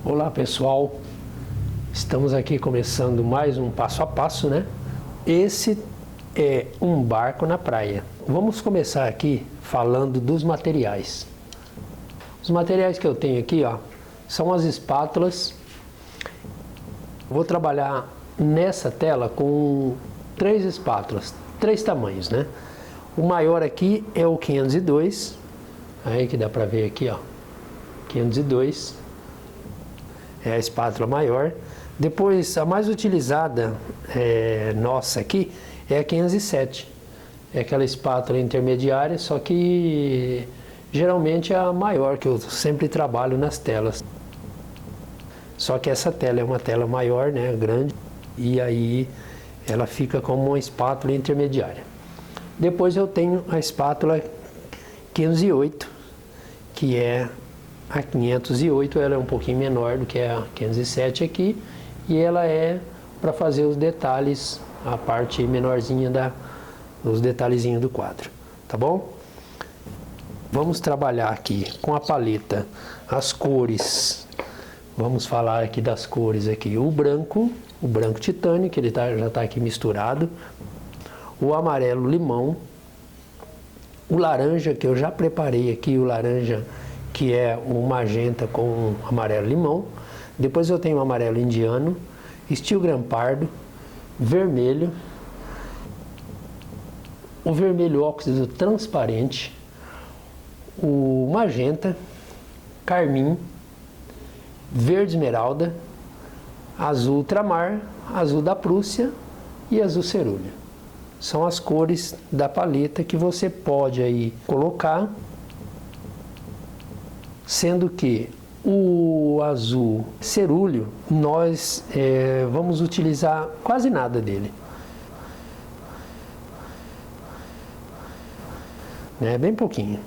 Olá pessoal, estamos aqui começando mais um passo a passo, né? Esse é um barco na praia. Vamos começar aqui falando dos materiais. Os materiais que eu tenho aqui, ó, são as espátulas. Vou trabalhar nessa tela com 3 espátulas, 3 tamanhos, né? O maior aqui é o 502, aí que dá pra ver aqui, ó, 502. É a espátula maior. Depois, a mais utilizada nossa aqui é a 507. É aquela espátula intermediária, só que geralmente é a maior, que eu sempre trabalho nas telas. Só que essa tela é uma tela maior, né, grande, e aí ela fica como uma espátula intermediária. Depois eu tenho a espátula 508, que é a 508, ela é um pouquinho menor do que a 507 aqui, e ela é para fazer os detalhes, a parte menorzinha os detalhezinhos do quadro, tá bom? Vamos trabalhar aqui com a paleta as cores. Vamos falar aqui das cores aqui, o branco titânio, que ele já está aqui misturado, o amarelo limão, o laranja, que eu já preparei aqui, o laranja que é o magenta com amarelo limão. Depois eu tenho o amarelo indiano, steel pardo, vermelho, o vermelho óxido transparente, o magenta, carmim, verde esmeralda, azul ultramar, azul da Prússia e azul cerúleo. São as cores da paleta que você pode aí colocar, sendo que o azul cerúleo nós vamos utilizar quase nada dele, né? Bem pouquinho.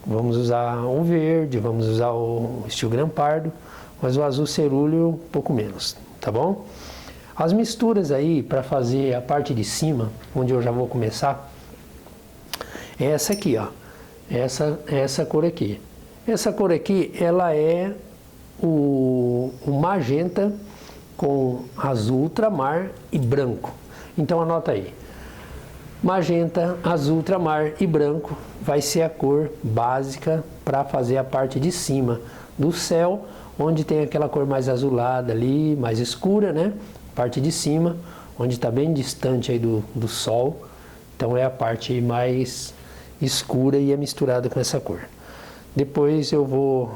Vamos usar o verde, vamos usar o steel pardo, mas o azul cerúleo um pouco menos, tá bom? As misturas aí para fazer a parte de cima, onde eu já vou começar, é essa aqui, ó, essa cor aqui. Essa cor aqui, ela é o magenta com azul ultramar e branco. Então anota aí, magenta, azul ultramar e branco vai ser a cor básica para fazer a parte de cima do céu, onde tem aquela cor mais azulada ali, mais escura, né? Parte de cima, onde está bem distante aí do sol, então é a parte mais escura e é misturada com essa cor. Depois eu vou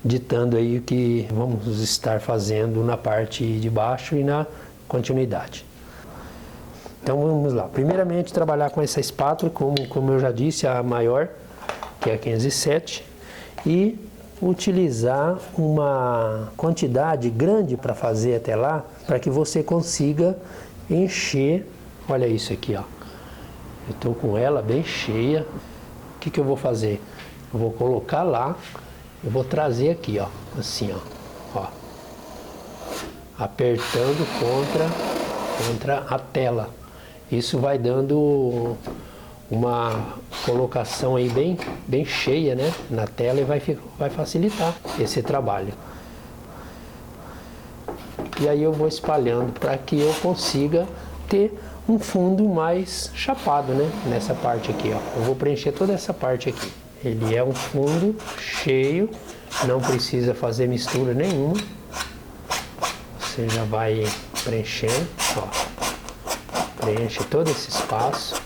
ditando aí o que vamos estar fazendo na parte de baixo e na continuidade. Então vamos lá. Primeiramente trabalhar com essa espátula, como eu já disse, a maior, que é a 507, e utilizar uma quantidade grande para fazer até lá, para que você consiga encher. Olha isso aqui, ó. Eu estou com ela bem cheia. O que eu vou fazer? Eu vou colocar lá, eu vou trazer aqui, ó, assim, ó, apertando contra a tela. Isso vai dando uma colocação aí bem cheia, né, na tela, e vai facilitar esse trabalho. E aí eu vou espalhando para que eu consiga ter um fundo mais chapado, né, nessa parte aqui, ó. Eu vou preencher toda essa parte aqui. Ele é um fundo cheio, não precisa fazer mistura nenhuma. Você já vai preenchendo, ó. Preenche todo esse espaço.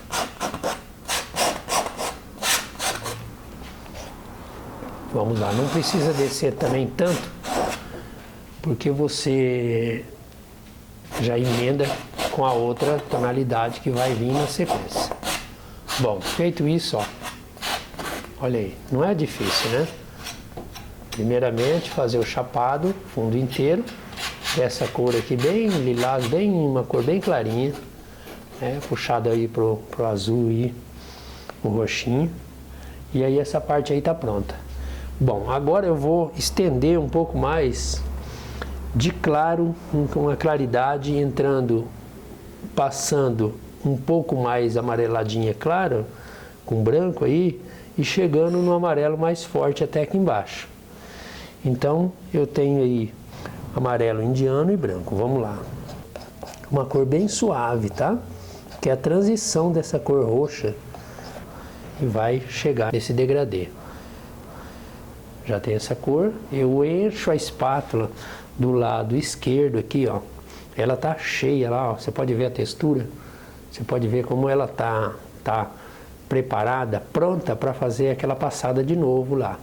Vamos lá, não precisa descer também tanto, porque você já emenda com a outra tonalidade que vai vir na sequência. Bom, feito isso, ó. Olha aí, não é difícil, né? Primeiramente fazer o chapado, fundo inteiro, dessa cor aqui bem lilás, uma cor bem clarinha, né? Puxado aí pro azul e o roxinho. E aí essa parte aí tá pronta. Bom, agora eu vou estender um pouco mais de claro, com uma claridade, passando um pouco mais amareladinha claro, com branco aí, e chegando no amarelo mais forte até aqui embaixo. Então eu tenho aí amarelo indiano e branco. Vamos lá. Uma cor bem suave, tá? Que é a transição dessa cor roxa e vai chegar nesse degradê. Já tem essa cor, eu encho a espátula do lado esquerdo aqui, ó. Ela tá cheia lá, ó. Você pode ver a textura, você pode ver como ela tá preparada, pronta para fazer aquela passada de novo lá,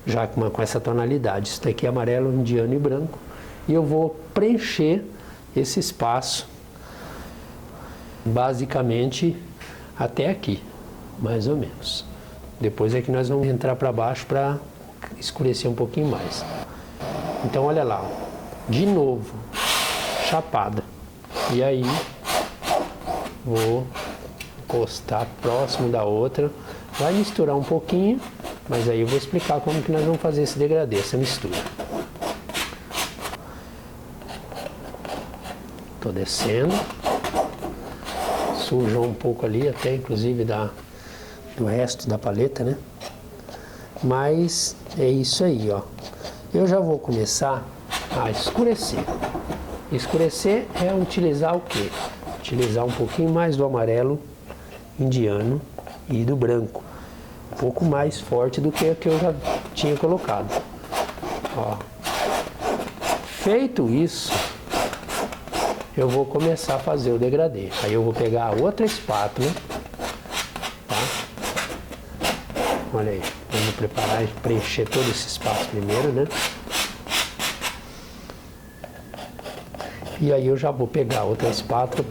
já com essa tonalidade. Isso daqui é amarelo, indiano e branco, e eu vou preencher esse espaço basicamente até aqui, mais ou menos. Depois é que nós vamos entrar para baixo para escurecer um pouquinho mais. Então olha lá, ó. De novo, chapada. E aí vou encostar próximo da outra, vai misturar um pouquinho, mas aí eu vou explicar como que nós vamos fazer esse degradê, essa mistura. Tô descendo, sujou um pouco ali, até inclusive do resto da paleta, né? Mas é isso aí, ó. Eu já vou começar a escurecer. Escurecer é utilizar o quê? Utilizar um pouquinho mais do amarelo indiano e do branco. Um pouco mais forte do que o que eu já tinha colocado. Ó. Feito isso, eu vou começar a fazer o degradê. Aí eu vou pegar a outra espátula, tá? Olha aí, vamos preparar e preencher todo esse espaço primeiro, né? E aí eu já vou pegar outra espátula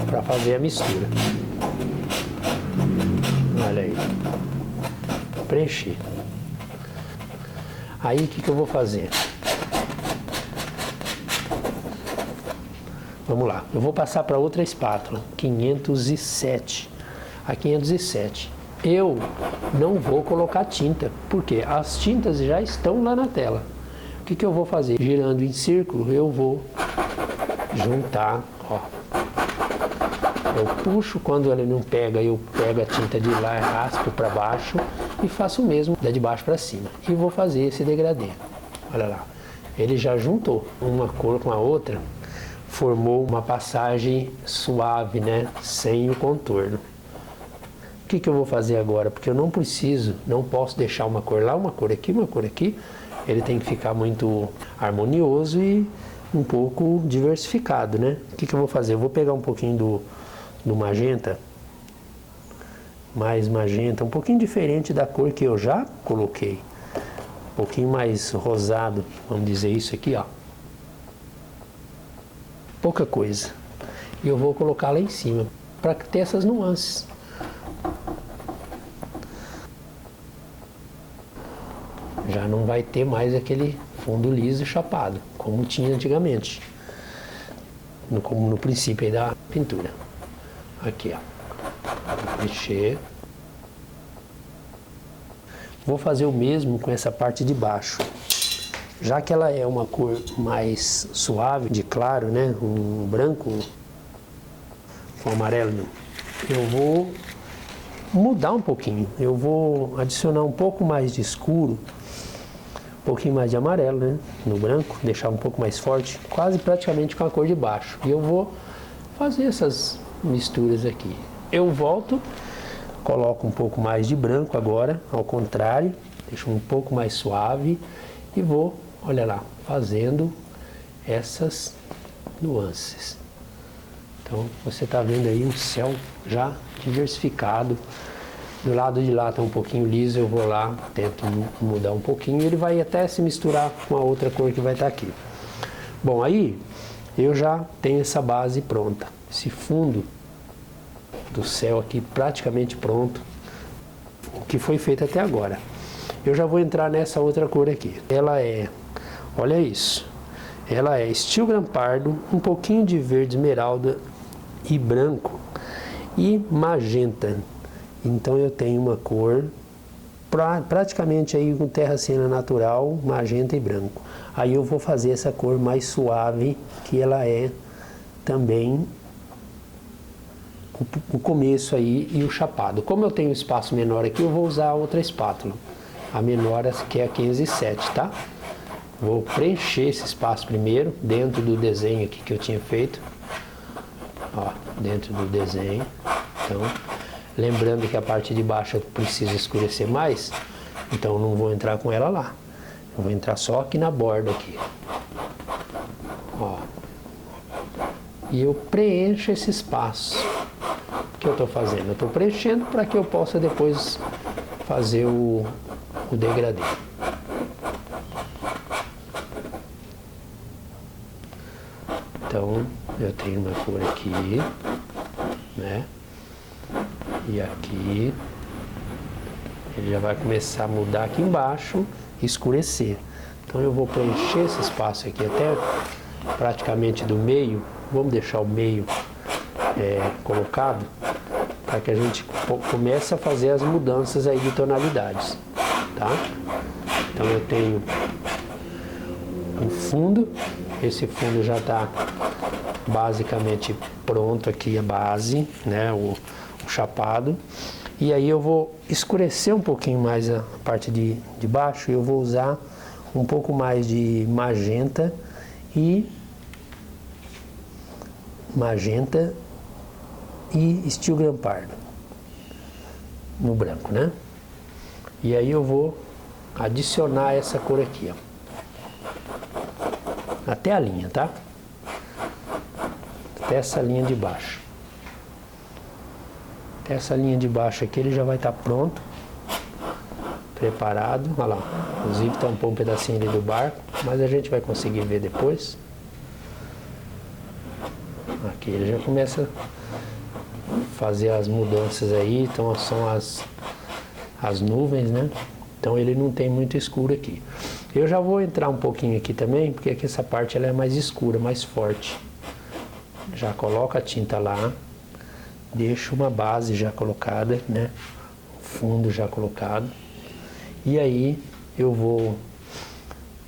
para fazer a mistura. Olha aí, preencher. Aí o que eu vou fazer? Vamos lá, eu vou passar para outra espátula, 507. A 507. Eu não vou colocar tinta, porque as tintas já estão lá na tela. O que eu vou fazer? Girando em círculo, eu vou juntar, ó. Eu puxo, quando ele não pega, eu pego a tinta de lá, raspo para baixo e faço o mesmo da de baixo para cima. E vou fazer esse degradê. Olha lá, ele já juntou uma cor com a outra, formou uma passagem suave, né? Sem o contorno. O que eu vou fazer agora? Porque eu não posso deixar uma cor lá, uma cor aqui, uma cor aqui. Ele tem que ficar muito harmonioso e um pouco diversificado, né? O que eu vou fazer? Eu vou pegar um pouquinho do magenta, mais magenta, um pouquinho diferente da cor que eu já coloquei. Um pouquinho mais rosado, vamos dizer isso aqui, ó. Pouca coisa. E eu vou colocar lá em cima, para ter essas nuances. Já não vai ter mais aquele fundo liso e chapado, como tinha antigamente, como no princípio aí da pintura. Aqui, ó. Vou mexer. Vou fazer o mesmo com essa parte de baixo. Já que ela é uma cor mais suave, de claro, né? O branco com amarelo, eu vou mudar um pouquinho. Eu vou adicionar um pouco mais de escuro, um pouquinho mais de amarelo, né? No branco, deixar um pouco mais forte, quase praticamente com a cor de baixo. E eu vou fazer essas misturas aqui. Eu volto, coloco um pouco mais de branco agora, ao contrário, deixo um pouco mais suave e vou, olha lá, fazendo essas nuances. Então você está vendo aí um céu já diversificado. Do lado de lá está um pouquinho liso, eu vou lá, tento mudar um pouquinho e ele vai até se misturar com a outra cor que vai estar aqui. Bom, aí eu já tenho essa base pronta, esse fundo do céu aqui praticamente pronto, o que foi feito até agora. Eu já vou entrar nessa outra cor aqui. Ela é, olha isso, ela é steel gran pardo, um pouquinho de verde esmeralda e branco e magenta. Então eu tenho uma cor praticamente aí com terra siena natural, magenta e branco. Aí eu vou fazer essa cor mais suave, que ela é também o começo aí e o chapado. Como eu tenho um espaço menor aqui, eu vou usar outra espátula. a menor que é a 507, tá? Vou preencher esse espaço primeiro, dentro do desenho aqui que eu tinha feito. Ó, dentro do desenho. Então, lembrando que a parte de baixo eu preciso escurecer mais, então eu não vou entrar com ela lá. Eu vou entrar só aqui na borda aqui. Ó. E eu preencho esse espaço. O que eu estou fazendo? Eu estou preenchendo para que eu possa depois fazer o degradê. Então, eu tenho uma cor aqui, né? E aqui, ele já vai começar a mudar aqui embaixo, escurecer. Então eu vou preencher esse espaço aqui até praticamente do meio. Vamos deixar o meio colocado para que a gente comece a fazer as mudanças aí de tonalidades, tá? Então eu tenho um fundo, esse fundo já está basicamente pronto aqui, a base, né, o chapado. E aí eu vou escurecer um pouquinho mais a parte de baixo e eu vou usar um pouco mais de magenta e steel Grandpardo no branco, né? E aí eu vou adicionar essa cor aqui, ó, até a linha, tá? Até essa linha de baixo. Até essa linha de baixo aqui ele já vai estar pronto, preparado. Olha lá, inclusive tampou um pedacinho ali do barco, mas a gente vai conseguir ver depois. Aqui ele já começa a fazer as mudanças aí, então são as nuvens, né? Então ele não tem muito escuro aqui. Eu já vou entrar um pouquinho aqui também, porque aqui essa parte ela é mais escura, mais forte. Já coloco a tinta lá, deixo uma base já colocada, né? Fundo já colocado. E aí eu vou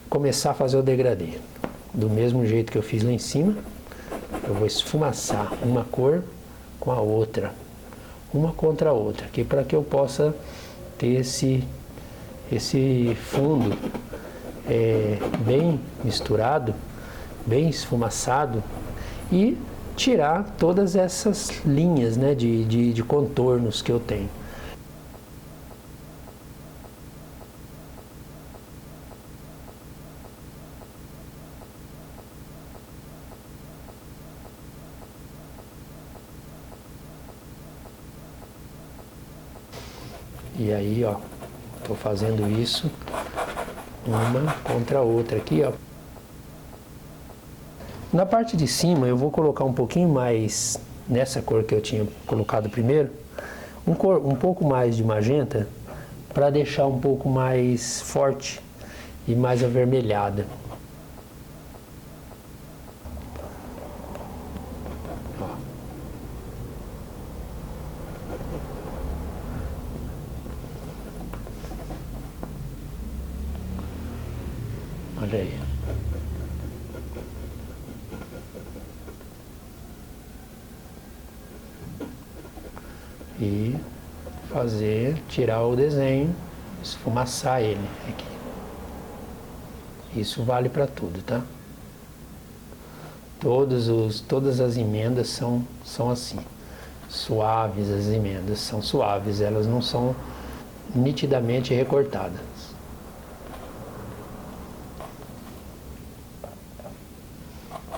começar a fazer o degradê. Do mesmo jeito que eu fiz lá em cima, eu vou esfumaçar uma cor com a outra, uma contra a outra, aqui para que eu possa ter esse fundo bem misturado, bem esfumaçado e tirar todas essas linhas, né, de contornos que eu tenho. E aí, ó, tô fazendo isso uma contra a outra aqui, ó. Na parte de cima eu vou colocar um pouquinho mais nessa cor que eu tinha colocado primeiro, um pouco mais de magenta para deixar um pouco mais forte e mais avermelhada. Ó. Olha aí. E tirar o desenho, esfumaçar ele aqui. Isso vale para tudo, tá? Todas as emendas são assim, suaves. As emendas são suaves, elas não são nitidamente recortadas.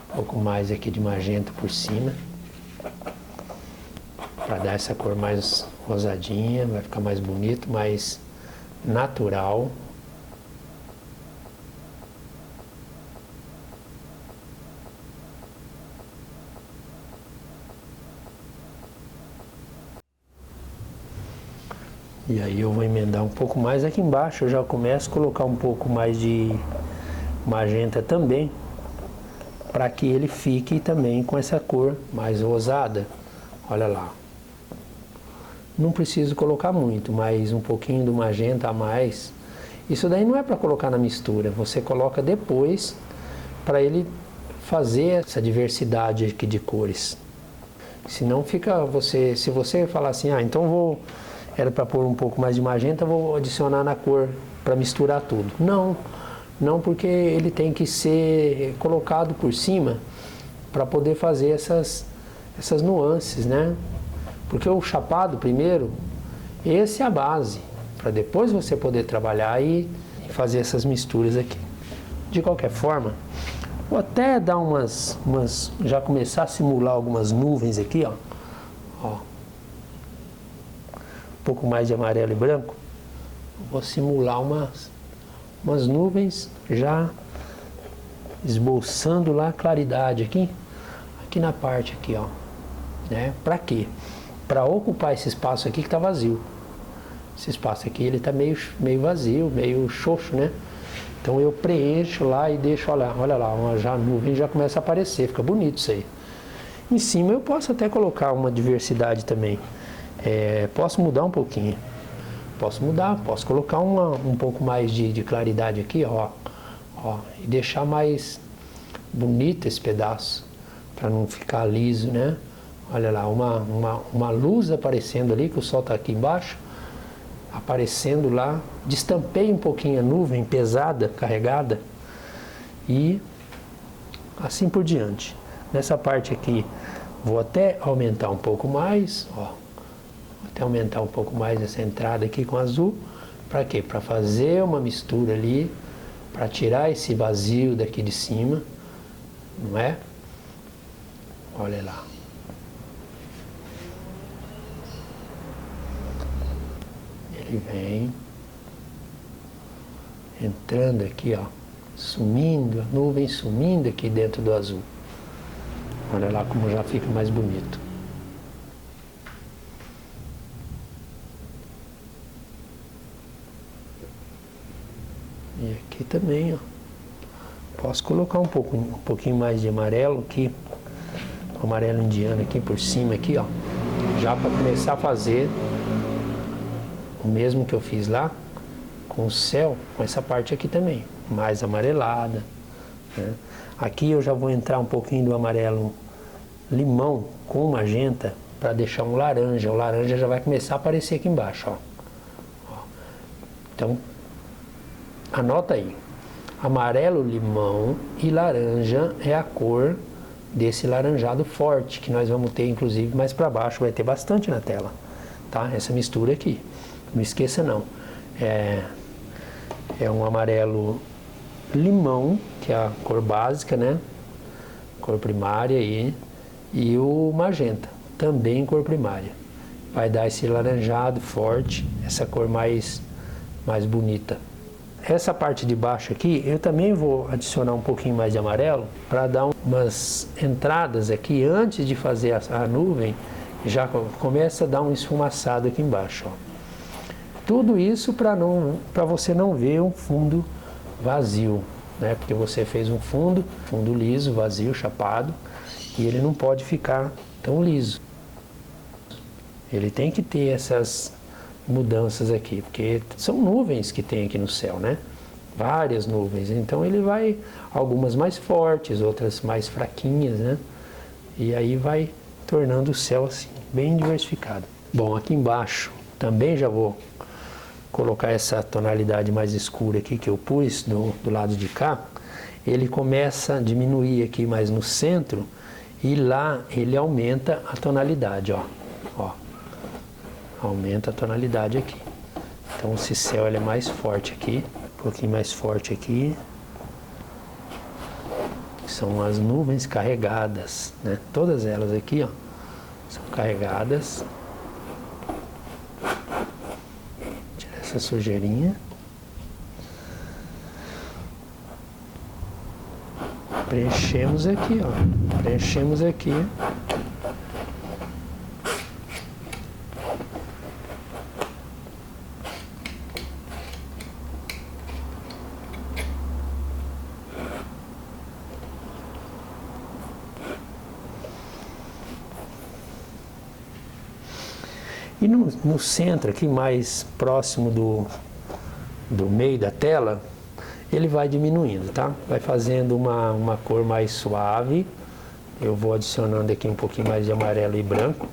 Um pouco mais aqui de magenta por cima, para dar essa cor mais rosadinha, vai ficar mais bonito, mais natural. E aí eu vou emendar um pouco mais aqui embaixo, eu já começo a colocar um pouco mais de magenta também, para que ele fique também com essa cor mais rosada. Olha lá. Não preciso colocar muito, mas um pouquinho do magenta a mais. Isso daí não é para colocar na mistura, você coloca depois para ele fazer essa diversidade aqui de cores. Senão fica se você falar assim, então era para pôr um pouco mais de magenta, vou adicionar na cor para misturar tudo. Não porque ele tem que ser colocado por cima para poder fazer essas nuances, né? Porque o chapado primeiro, esse é a base, para depois você poder trabalhar e fazer essas misturas aqui. De qualquer forma, vou até dar já começar a simular algumas nuvens aqui, ó. Um pouco mais de amarelo e branco. Vou simular umas nuvens já esboçando lá a claridade aqui na parte aqui, ó, né? Para quê? Para ocupar esse espaço aqui que está vazio. Esse espaço aqui ele está meio vazio, meio xoxo, né? Então eu preencho lá e deixo, olha lá, a nuvem já começa a aparecer, fica bonito isso aí. Em cima eu posso até colocar uma diversidade também. Posso mudar um pouquinho. Posso colocar um pouco mais de claridade aqui, ó, e deixar mais bonito esse pedaço, para não ficar liso, né? Olha lá, uma luz aparecendo ali, que o sol está aqui embaixo, aparecendo lá, destampei um pouquinho a nuvem pesada, carregada, e assim por diante. Nessa parte aqui, vou até aumentar um pouco mais, ó. Até aumentar um pouco mais essa entrada aqui com azul. Para quê? Para fazer uma mistura ali, para tirar esse vazio daqui de cima, não é? Olha lá. Ele vem entrando aqui, ó, sumindo, a nuvem sumindo aqui dentro do azul. Olha lá como já fica mais bonito. E aqui também, ó. Posso colocar um pouquinho mais de amarelo aqui, amarelo indiano aqui por cima aqui, ó, já para começar a fazer o mesmo que eu fiz lá com o céu, com essa parte aqui também, mais amarelada, né? Aqui eu já vou entrar um pouquinho do amarelo limão com magenta para deixar um laranja. O laranja já vai começar a aparecer aqui embaixo, ó. Então anota aí, amarelo, limão e laranja é a cor desse laranjado forte, que nós vamos ter inclusive mais para baixo, vai ter bastante na tela, tá? Essa mistura aqui, não esqueça não, é um amarelo limão, que é a cor básica, né? Cor primária aí, e o magenta, também cor primária. Vai dar esse laranjado forte, essa cor mais bonita. Essa parte de baixo aqui, eu também vou adicionar um pouquinho mais de amarelo para dar umas entradas aqui antes de fazer a nuvem, já começa a dar um esfumaçado aqui embaixo, ó. Tudo isso para você não ver um fundo vazio, né? Porque você fez um fundo liso, vazio, chapado, e ele não pode ficar tão liso. Ele tem que ter essas mudanças aqui, porque são nuvens que tem aqui no céu, né? Várias nuvens, então ele vai, algumas mais fortes, outras mais fraquinhas, né? E aí vai tornando o céu assim, bem diversificado. Bom, aqui embaixo também já vou colocar essa tonalidade mais escura aqui que eu pus do lado de cá. Ele começa a diminuir aqui mais no centro e lá ele aumenta a tonalidade, ó. Aumenta a tonalidade aqui. Então esse céu ele é mais forte aqui, um pouquinho mais forte aqui. São as nuvens carregadas, né? Todas elas aqui, ó, são carregadas. Tira essa sujeirinha. Preenchemos aqui, ó. Preenchemos aqui. E no centro aqui, mais próximo do meio da tela, ele vai diminuindo, tá? Vai fazendo uma cor mais suave. Eu vou adicionando aqui um pouquinho mais de amarelo e branco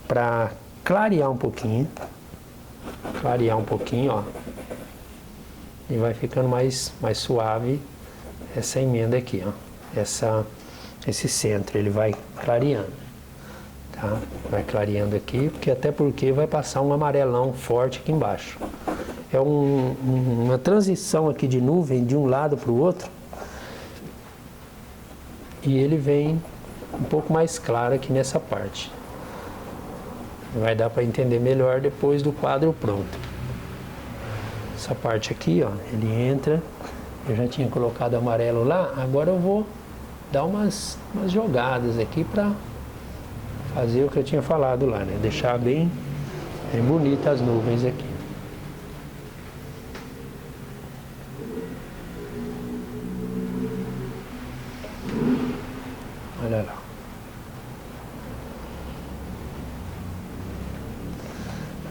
para clarear um pouquinho. Clarear um pouquinho, ó. e vai ficando mais suave essa emenda aqui, ó. Esse centro, ele vai clareando, tá? Vai clareando aqui, até porque vai passar um amarelão forte aqui embaixo. É uma transição aqui de nuvem de um lado para o outro, e ele vem um pouco mais claro aqui nessa parte. Vai dar para entender melhor depois do quadro pronto. Essa parte aqui, ó, ele entra. Eu já tinha colocado amarelo lá, agora eu vou dar umas jogadas aqui para fazer o que eu tinha falado lá, né? Deixar bem bonita as nuvens aqui. Olha lá.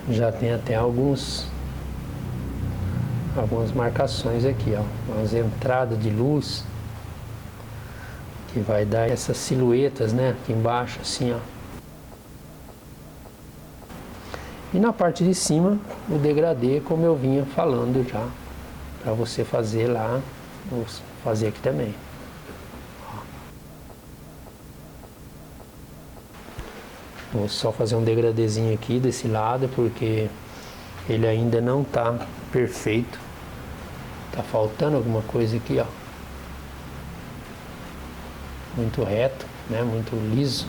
Já tem até algumas marcações aqui, ó, umas entradas de luz que vai dar essas silhuetas, né, aqui embaixo, assim, ó. E na parte de cima, o degradê, como eu vinha falando já, para você fazer lá, vou fazer aqui também. Vou só fazer um degradêzinho aqui desse lado, porque ele ainda não está perfeito. Tá faltando alguma coisa aqui, ó. Muito reto, né? Muito liso.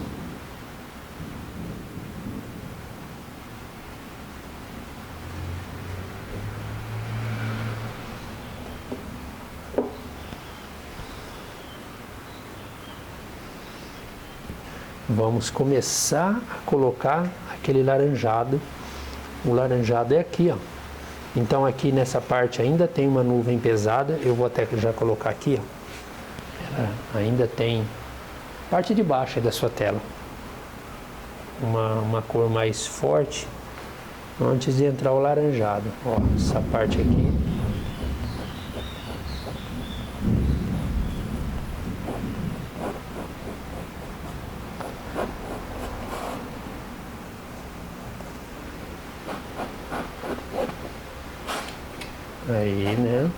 Vamos começar a colocar aquele laranjado. O laranjado é aqui, ó. Então aqui nessa parte ainda tem uma nuvem pesada. Eu vou até já colocar aqui, ó. Ela ainda tem parte de baixo da sua tela. Uma cor mais forte antes de entrar o laranjado. Ó, essa parte aqui. Aí, né?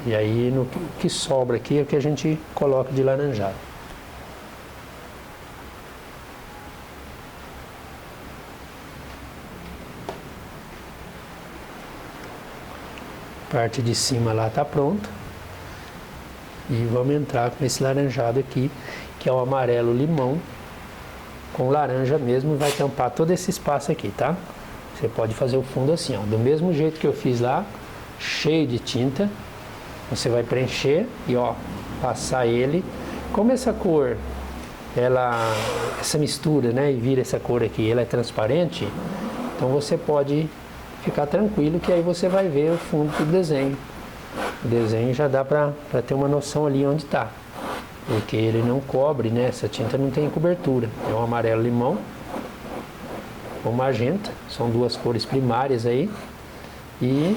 E aí no que sobra aqui é o que a gente coloca de laranjado. Parte de cima lá tá pronta. E vamos entrar com esse laranjado aqui, que é o amarelo limão com laranja mesmo, vai tampar todo esse espaço aqui, tá? Você pode fazer o fundo assim, ó, do mesmo jeito que eu fiz lá, cheio de tinta. Você vai preencher e, ó, passar ele. Como essa cor, essa mistura, né, e vira essa cor aqui, ela é transparente, então você pode ficar tranquilo que aí você vai ver o fundo do desenho. O desenho já dá para ter uma noção ali onde está, porque ele não cobre, né? Essa tinta não tem cobertura. É um amarelo limão ou magenta, são duas cores primárias aí, e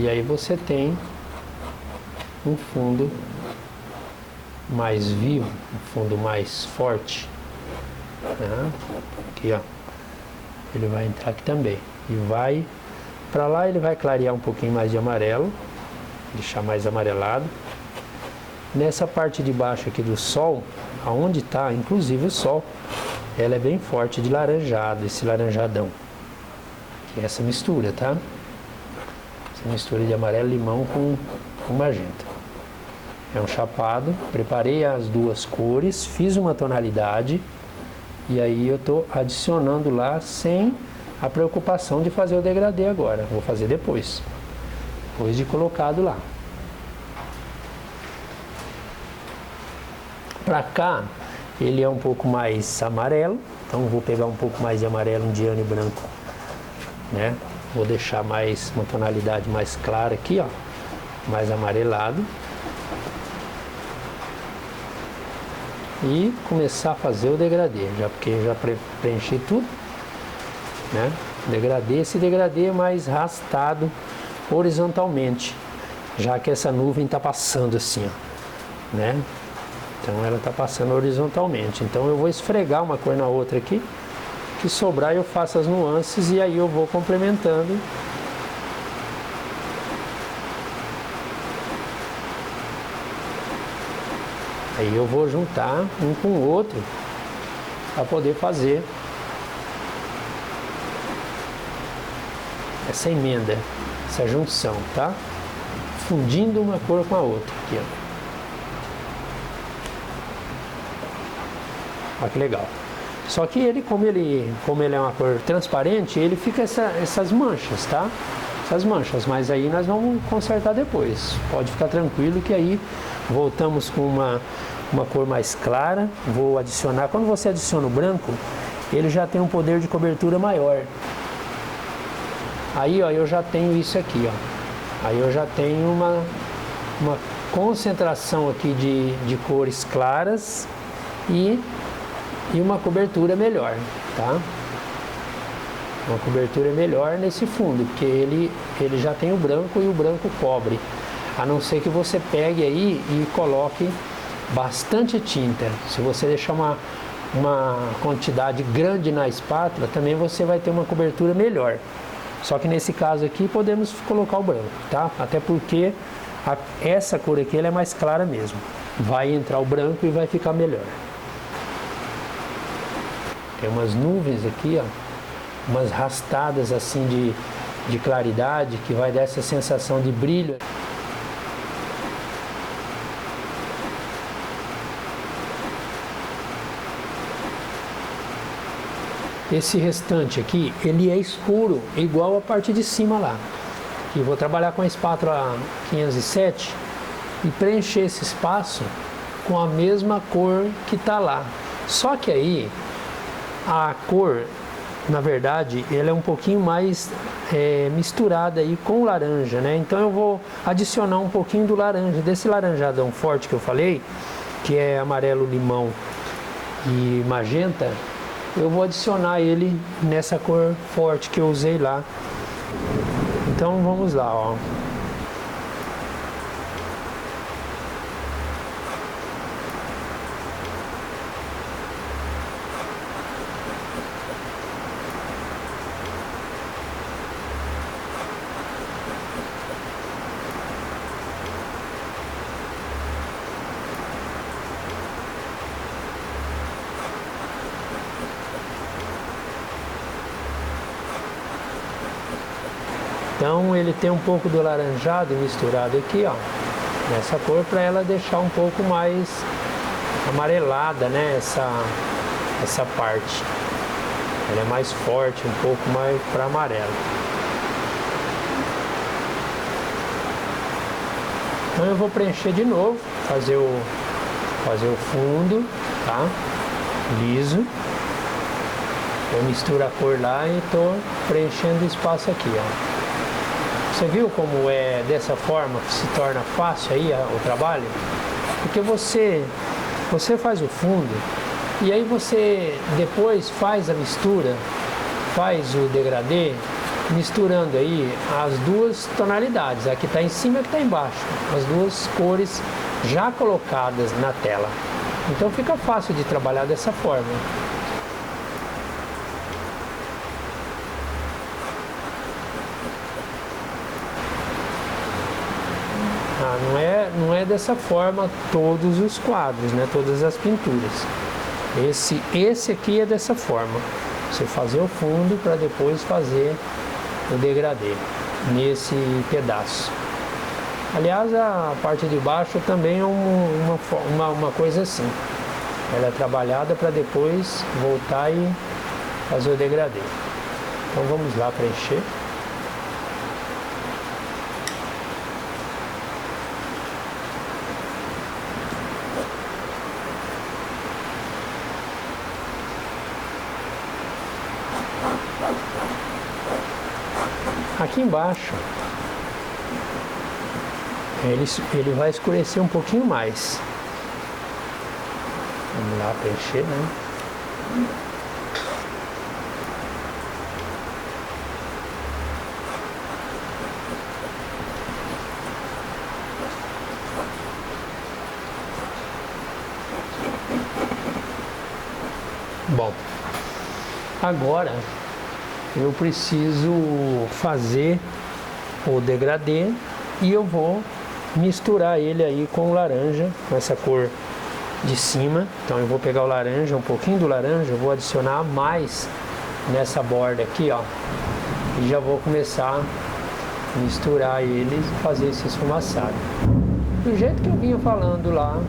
aí você tem um fundo mais vivo, um fundo mais forte, né? Aqui, ó, ele vai entrar aqui também e vai para lá, ele vai clarear um pouquinho mais de amarelo, deixar mais amarelado. Nessa parte de baixo aqui do sol, aonde está, inclusive o sol, ela é bem forte de laranjado, esse laranjadão, que é essa mistura, tá? Essa mistura de amarelo limão com magenta. É um chapado, preparei as duas cores, fiz uma tonalidade e aí eu tô adicionando lá sem a preocupação de fazer o degradê agora. Vou fazer depois de colocado lá. Para cá, ele é um pouco mais amarelo, então vou pegar um pouco mais de amarelo indiano e branco, né? Vou deixar mais uma tonalidade mais clara aqui, ó, mais amarelado. E começar a fazer o degradê, porque eu já preenchi tudo, né? Degradê, esse degradê é mais arrastado horizontalmente, já que essa nuvem está passando assim, ó, né? Então ela está passando horizontalmente. Então eu vou esfregar uma cor na outra aqui que sobrar eu faço as nuances e aí eu vou complementando. Aí eu vou juntar um com o outro para poder fazer essa emenda, essa junção, tá? Fundindo uma cor com a outra aqui, ó. Olha que legal. Só que ele, como ele é uma cor transparente, ele fica essas manchas, tá? Essas manchas, mas aí nós vamos consertar depois. Pode ficar tranquilo que aí voltamos com uma cor mais clara. Vou adicionar, quando você adiciona o branco, ele já tem um poder de cobertura maior. Aí, ó, eu já tenho isso aqui, ó. Aí eu já tenho uma concentração aqui de cores claras e uma cobertura melhor, tá? Uma cobertura melhor nesse fundo, porque ele já tem o branco e o branco cobre. A não ser que você pegue aí e coloque bastante tinta. Se você deixar uma quantidade grande na espátula, também você vai ter uma cobertura melhor. Só que nesse caso aqui podemos colocar o branco, tá? Até porque essa cor aqui ela é mais clara mesmo. Vai entrar o branco e vai ficar melhor. Tem umas nuvens aqui, ó, umas rastadas assim de claridade que vai dar essa sensação de brilho. Esse restante aqui, ele é escuro, igual a parte de cima lá. E vou trabalhar com a espátula 507 e preencher esse espaço com a mesma cor que está lá. Só que aí, a cor, na verdade, ela é um pouquinho mais misturada aí com o laranja, né? Então eu vou adicionar um pouquinho do laranja, desse laranjadão forte que eu falei, que é amarelo, limão e magenta. Eu vou adicionar ele nessa cor forte que eu usei lá. Então vamos lá, ó. Então ele tem um pouco do laranjado misturado aqui, ó, nessa cor, para ela deixar um pouco mais amarelada, né, essa parte. Ela é mais forte, um pouco mais para amarelo. Então eu vou preencher de novo, fazer o fundo, tá? Liso. Eu misturo a cor lá e estou preenchendo o espaço aqui, ó. Você viu como é dessa forma que se torna fácil aí o trabalho? Porque você faz o fundo e aí você depois faz a mistura, faz o degradê, misturando aí as duas tonalidades, a que está em cima e a que está embaixo, as duas cores já colocadas na tela. Então fica fácil de trabalhar dessa forma. Não é dessa forma todos os quadros, né? Todas as pinturas. Esse aqui é dessa forma. Você fazer o fundo para depois fazer o degradê nesse pedaço. Aliás, a parte de baixo também é uma coisa assim. Ela é trabalhada para depois voltar e fazer o degradê. Então vamos lá preencher. Aqui embaixo ele vai escurecer um pouquinho mais. Vamos lá preencher, né? Bom, Agora eu preciso fazer o degradê e eu vou misturar ele aí com o laranja, com essa cor de cima. Então eu vou pegar o laranja, um pouquinho do laranja, eu vou adicionar mais nessa borda aqui, ó, e já vou começar a misturar eles e fazer esse esfumaçado. Do jeito que eu vinha falando lá.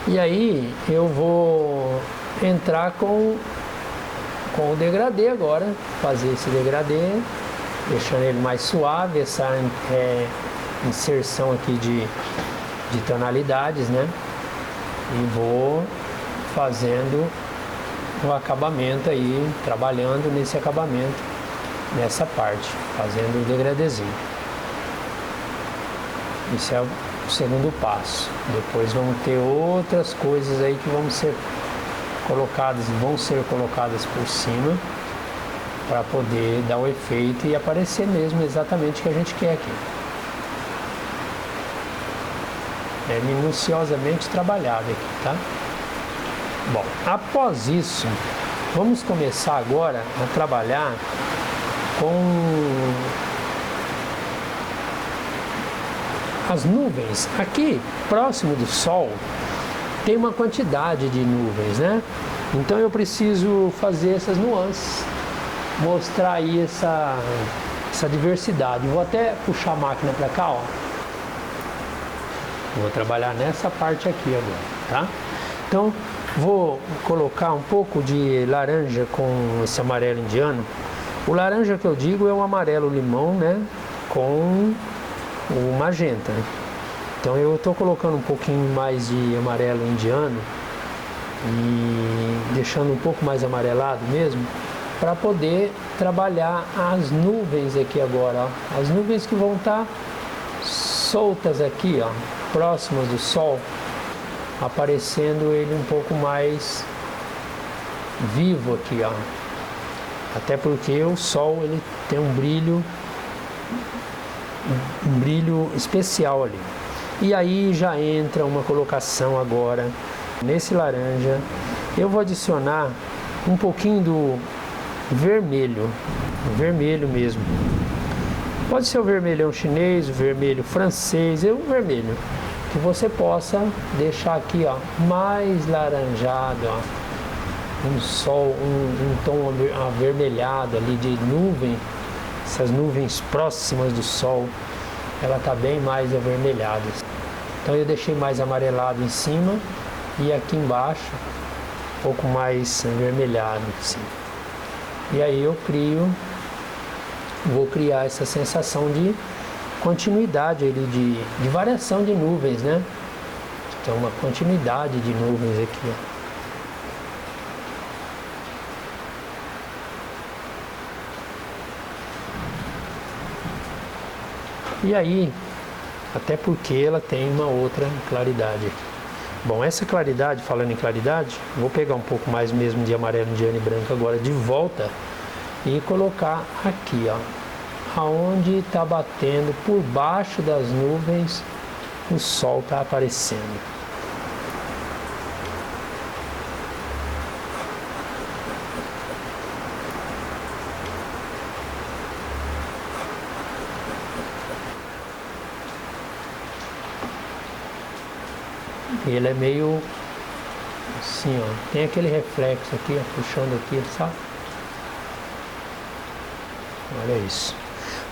E aí eu vou entrar com o degradê agora, fazer esse degradê, deixando ele mais suave, essa inserção aqui de tonalidades, né? E vou fazendo o acabamento aí, trabalhando nesse acabamento, nessa parte, fazendo o degradêzinho. Esse é o segundo passo. Depois vamos ter outras coisas aí que vão ser colocadas por cima para poder dar o efeito e aparecer mesmo exatamente o que a gente quer aqui. É minuciosamente trabalhado aqui, tá? Bom, após isso, vamos começar agora a trabalhar com as nuvens. Aqui, próximo do Sol, tem uma quantidade de nuvens, né? Então eu preciso fazer essas nuances, mostrar aí essa diversidade. Vou até puxar a máquina para cá, ó. Vou trabalhar nessa parte aqui agora, tá? Então, vou colocar um pouco de laranja com esse amarelo indiano. O laranja que eu digo é um amarelo limão, né? Com o magenta. Então eu estou colocando um pouquinho mais de amarelo indiano e deixando um pouco mais amarelado mesmo, para poder trabalhar as nuvens aqui agora, ó. As nuvens que vão estar soltas aqui, ó, próximas do Sol, aparecendo ele um pouco mais vivo aqui, ó. Até porque o Sol ele tem um brilho especial ali. E aí já entra uma colocação agora nesse laranja. Eu vou adicionar um pouquinho do vermelho mesmo. Pode ser o vermelhão chinês, o vermelho francês, o vermelho que você possa deixar aqui, ó, mais laranjado, ó. Um tom avermelhado ali de nuvem. Essas nuvens próximas do Sol, ela está bem mais avermelhada. Então eu deixei mais amarelado em cima e aqui embaixo um pouco mais avermelhado, assim. E aí eu vou criar essa sensação de continuidade, de variação de nuvens, né? Então uma continuidade de nuvens aqui, ó. E aí, até porque ela tem uma outra claridade. Bom, essa claridade, falando em claridade, vou pegar um pouco mais mesmo de amarelo indiano e branco agora de volta e colocar aqui, ó, aonde está batendo por baixo das nuvens, o Sol está aparecendo. Ele é meio assim, ó, tem aquele reflexo aqui, ó, puxando aqui, sabe? Olha isso.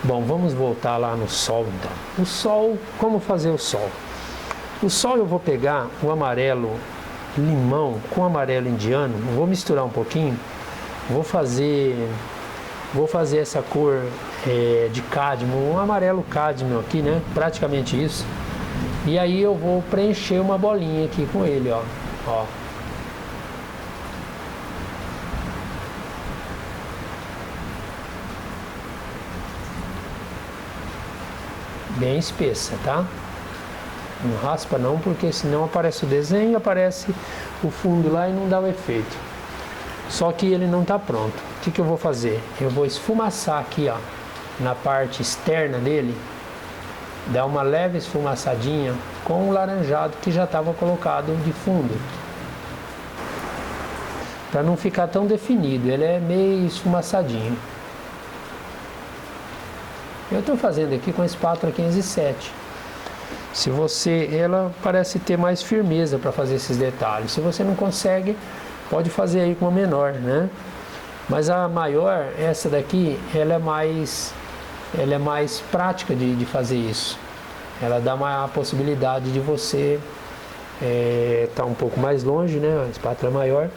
Bom, vamos voltar lá no Sol então. O Sol, como fazer o Sol? O Sol eu vou pegar o amarelo limão com o amarelo indiano, vou misturar um pouquinho, vou fazer essa cor de cádmio, um amarelo cádmio aqui, né? Praticamente isso. E aí eu vou preencher uma bolinha aqui com ele, ó. Ó. Bem espessa, tá? Não raspa não, porque senão aparece o desenho, aparece o fundo lá e não dá o efeito. Só que ele não está pronto. O que eu vou fazer? Eu vou esfumaçar aqui, ó, na parte externa dele, dar uma leve esfumaçadinha com o laranjado que já estava colocado de fundo. Para não ficar tão definido, ele é meio esfumaçadinho. Eu estou fazendo aqui com a espátula 507. Se você, ela parece ter mais firmeza para fazer esses detalhes. Se você não consegue, pode fazer aí com uma menor, né? Mas a maior, essa daqui, ela é mais prática de fazer isso. Ela dá uma possibilidade de você estar um pouco mais longe, né? A espátula é maior,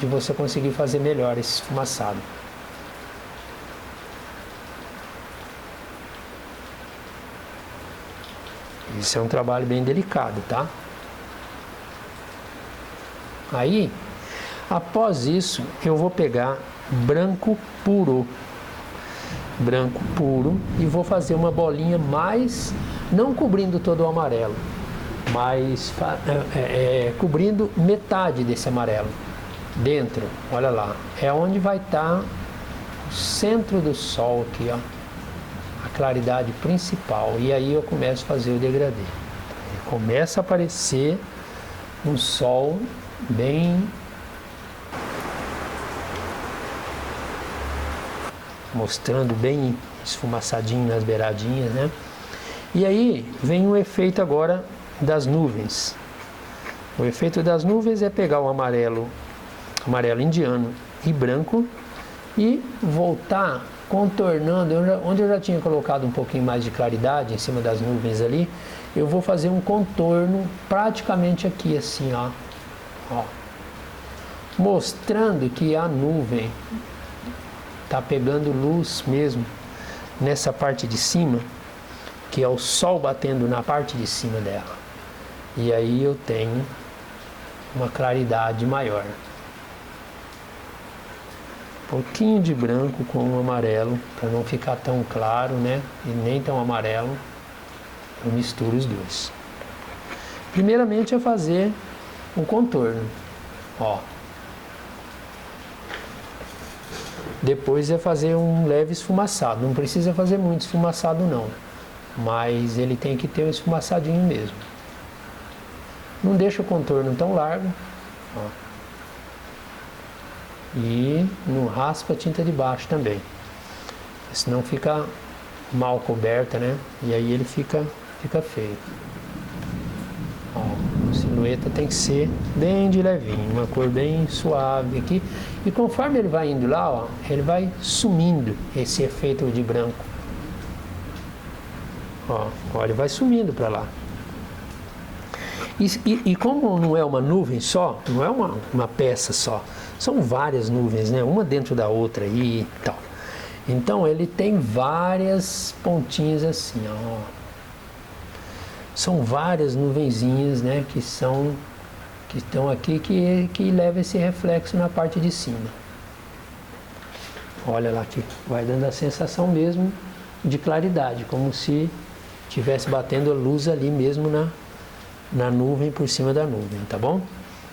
de você conseguir fazer melhor esse esfumaçado. Isso é um trabalho bem delicado, tá? Aí, após isso, eu vou pegar branco puro, e vou fazer uma bolinha mais, não cobrindo todo o amarelo, mas cobrindo metade desse amarelo. Dentro, olha lá, é onde vai estar o centro do sol aqui, ó, a claridade principal. E aí eu começo a fazer o degradê. Começa a aparecer um sol bem mostrando bem esfumaçadinho nas beiradinhas, né? E aí vem o efeito agora das nuvens. O efeito das nuvens é pegar o amarelo indiano e branco e voltar contornando, onde eu já tinha colocado um pouquinho mais de claridade em cima das nuvens ali, eu vou fazer um contorno praticamente aqui assim, ó, mostrando que a nuvem tá pegando luz mesmo nessa parte de cima, que é o sol batendo na parte de cima dela. E aí eu tenho uma claridade maior. Pouquinho de branco com o amarelo, para não ficar tão claro, né? E nem tão amarelo. Eu misturo os dois. Primeiramente é fazer um contorno, ó. Depois é fazer um leve esfumaçado. Não precisa fazer muito esfumaçado não, mas ele tem que ter um esfumaçadinho mesmo. Não deixa o contorno tão largo, ó. E não raspa a tinta de baixo também, senão fica mal coberta, né? E aí ele fica feio. Ó, a silhueta tem que ser bem de levinho, uma cor bem suave aqui. E conforme ele vai indo lá, ó, ele vai sumindo esse efeito de branco. Ó, ele vai sumindo para lá. E como não é uma nuvem só, não é uma peça só, são várias nuvens, né? Uma dentro da outra aí e tal. Então ele tem várias pontinhas assim, ó. São várias nuvenzinhas, né? Que estão aqui que levam esse reflexo na parte de cima. Olha lá que vai dando a sensação mesmo de claridade, como se estivesse batendo a luz ali mesmo na nuvem, por cima da nuvem, tá bom?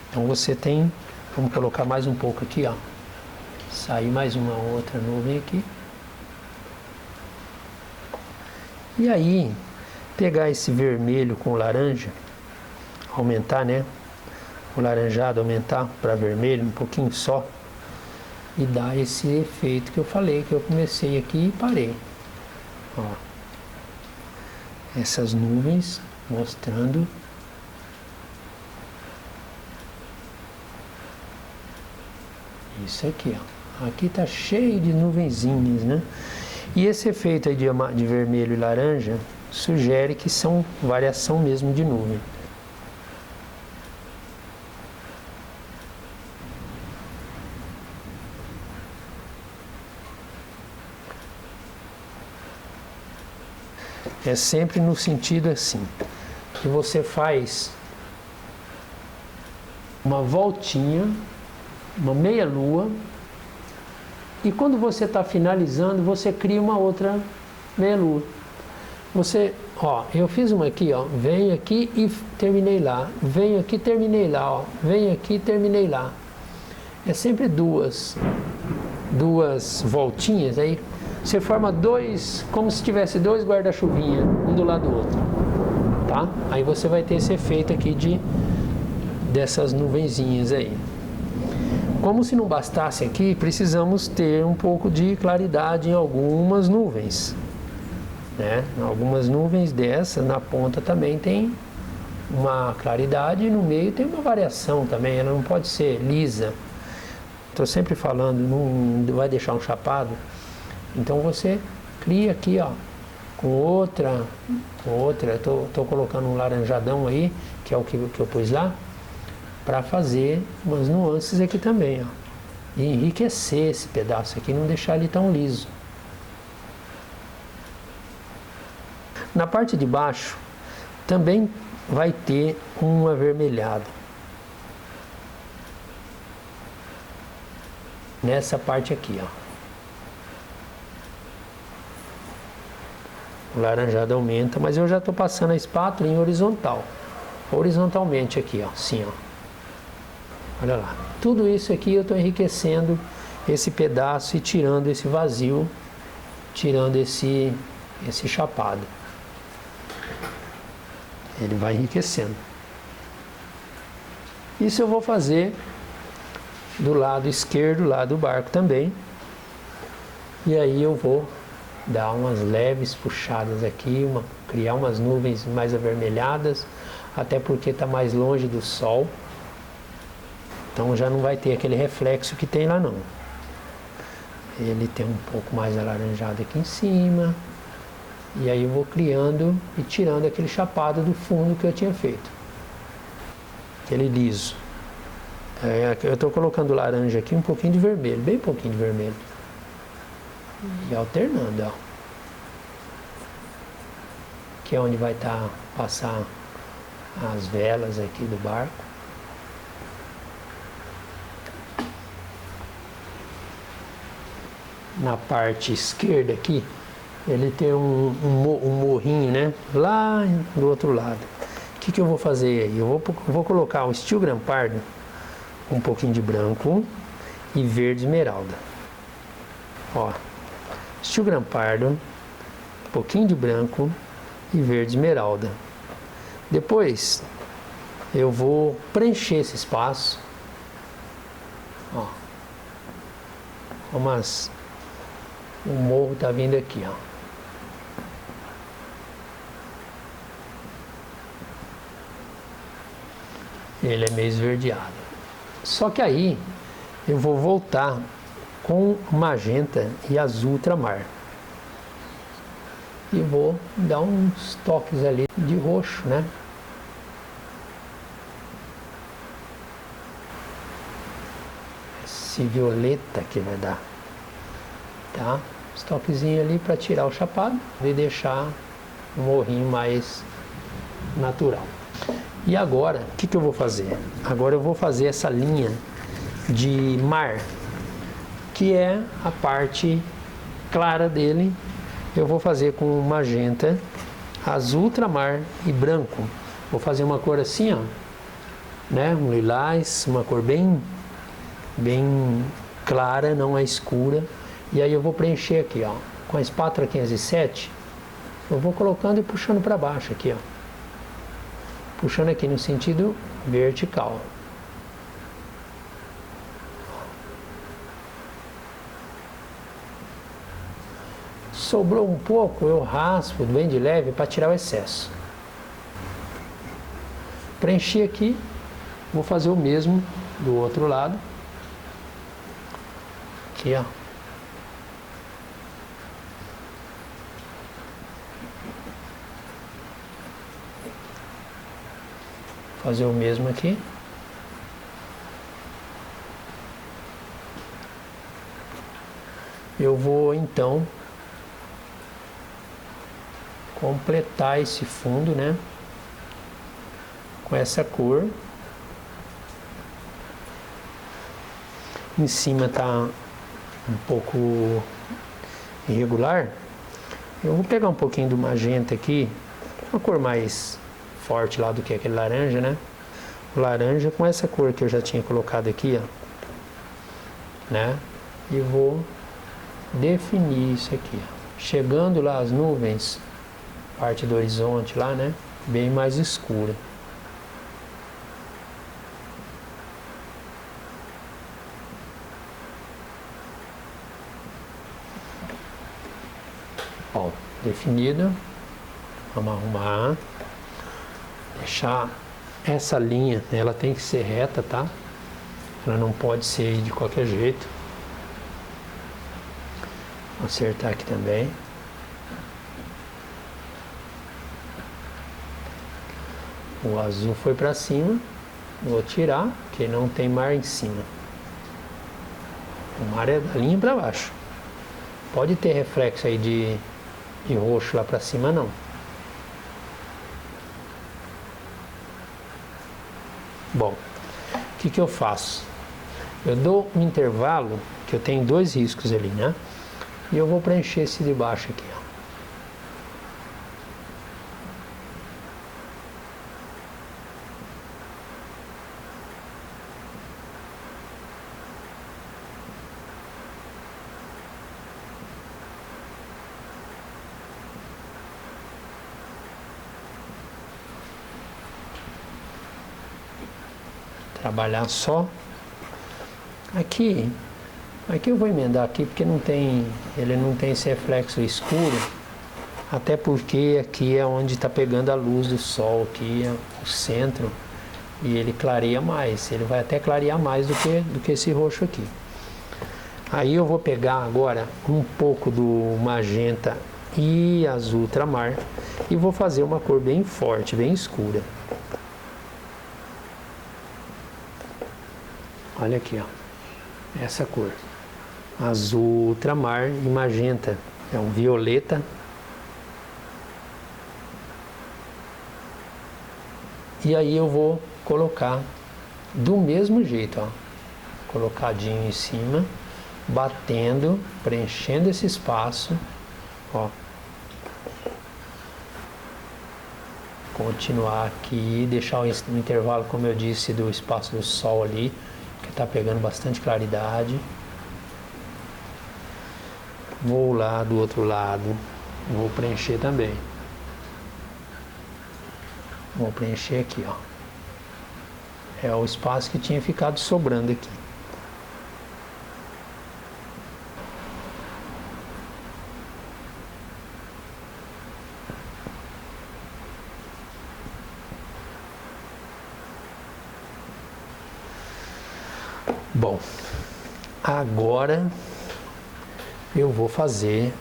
Então você tem, vamos colocar mais um pouco aqui, ó. Sair mais uma outra nuvem aqui. E aí, pegar esse vermelho com o laranja, aumentar, né? O laranjado aumentar para vermelho, um pouquinho só. E dar esse efeito que eu falei, que eu comecei aqui e parei. Ó. Essas nuvens mostrando isso aqui, ó. Aqui tá cheio de nuvenzinhas, né? E esse efeito aí de vermelho e laranja sugere que são variação mesmo de nuvem. É sempre no sentido assim, que você faz uma voltinha, uma meia lua, e quando você está finalizando, você cria uma outra meia lua. Você Ó, eu fiz uma aqui, ó, venho aqui e terminei lá, venho aqui, terminei lá, ó, venho aqui, terminei lá. É sempre duas voltinhas, aí você forma dois, como se tivesse dois guarda-chuvinha, um do lado do outro, tá? Aí você vai ter esse efeito aqui dessas nuvenzinhas aí. Como se não bastasse aqui, precisamos ter um pouco de claridade em algumas nuvens, né? Algumas nuvens dessas, na ponta também tem uma claridade e no meio tem uma variação também, ela não pode ser lisa. Estou sempre falando, não vai deixar um chapado, então você cria aqui, ó, com outra, estou colocando um laranjadão aí, que é o que eu pus lá, para fazer umas nuances aqui também, ó, e enriquecer esse pedaço aqui, não deixar ele tão liso. Na parte de baixo também vai ter um avermelhado. Nessa parte aqui, ó. O laranjado aumenta, mas eu já estou passando a espátula em horizontal. Horizontalmente aqui, ó, assim, ó. Olha lá. Tudo isso aqui eu estou enriquecendo esse pedaço e tirando esse vazio, tirando esse chapado. Ele vai enriquecendo. Isso eu vou fazer do lado esquerdo, lá do barco também. E aí eu vou dar umas leves puxadas aqui, criar umas nuvens mais avermelhadas, até porque está mais longe do sol. Então já não vai ter aquele reflexo que tem lá não. Ele tem um pouco mais alaranjado aqui em cima. E aí eu vou criando e tirando aquele chapado do fundo que eu tinha feito. Aquele liso. Eu estou colocando laranja aqui, um pouquinho de vermelho, bem pouquinho de vermelho. E alternando, ó. Que é onde vai passar as velas aqui do barco. Na parte esquerda aqui, ele tem um morrinho, né? Lá do outro lado. O que eu vou fazer aí? Eu vou colocar o steel gran pardo, um pouquinho de branco e verde esmeralda. Ó, steel gran pardo, um pouquinho de branco e verde esmeralda. Depois eu vou preencher esse espaço. Ó, o morro está vindo aqui, ó. Ele é meio esverdeado. Só que aí eu vou voltar com magenta e azul ultramar. E vou dar uns toques ali de roxo, né? Esse violeta que vai dar, tá? Uns toquezinhos ali para tirar o chapado e deixar um morrinho mais natural. E agora, o que eu vou fazer? Agora eu vou fazer essa linha de mar, que é a parte clara dele. Eu vou fazer com magenta, azul ultramar e branco. Vou fazer uma cor assim, ó, né? Um lilás, uma cor bem clara, não é escura. E aí eu vou preencher aqui, ó, com a espátula 507. Eu vou colocando e puxando para baixo aqui, ó. Puxando aqui no sentido vertical. Sobrou um pouco, eu raspo bem de leve para tirar o excesso. Preenchi aqui, vou fazer o mesmo do outro lado. Aqui, ó. Fazer o mesmo aqui. Eu vou então completar esse fundo, né, com essa cor. Em cima tá um pouco irregular. Eu vou pegar um pouquinho do magenta aqui uma cor mais forte lá do que aquele laranja, né? O laranja com essa cor que eu já tinha colocado aqui, ó, né? E vou definir isso aqui, ó. Chegando lá as nuvens, parte do horizonte lá, né? Bem mais escura. Ó, definido. Vamos arrumar. Deixar essa linha, ela tem que ser reta, tá? Ela não pode ser de qualquer jeito. Vou acertar aqui também. O azul foi para cima. Vou tirar, porque não tem mar em cima. O mar é da linha para baixo. Pode ter reflexo aí de roxo lá para cima, não. Bom, o que eu faço? Eu dou um intervalo, que eu tenho 2 riscos ali, né? E eu vou preencher esse de baixo aqui, ó. Trabalhar só aqui eu vou emendar aqui porque ele não tem esse reflexo escuro, até porque aqui é onde está pegando a luz do sol, aqui é o centro, e ele clareia mais, ele vai até clarear mais do que esse roxo aqui. Aí eu vou pegar agora um pouco do magenta e azul ultramar e vou fazer uma cor bem forte, bem escura. Olha aqui, ó, essa cor, azul ultramar e magenta, é um violeta. E aí eu vou colocar do mesmo jeito, ó, colocadinho em cima, batendo, preenchendo esse espaço, ó. Continuar aqui, deixar o intervalo, como eu disse, do espaço do sol ali, que está pegando bastante claridade. Vou lá do outro lado, vou preencher também. Vou preencher aqui, ó. É o espaço que tinha ficado sobrando aqui. Bom, agora eu vou fazer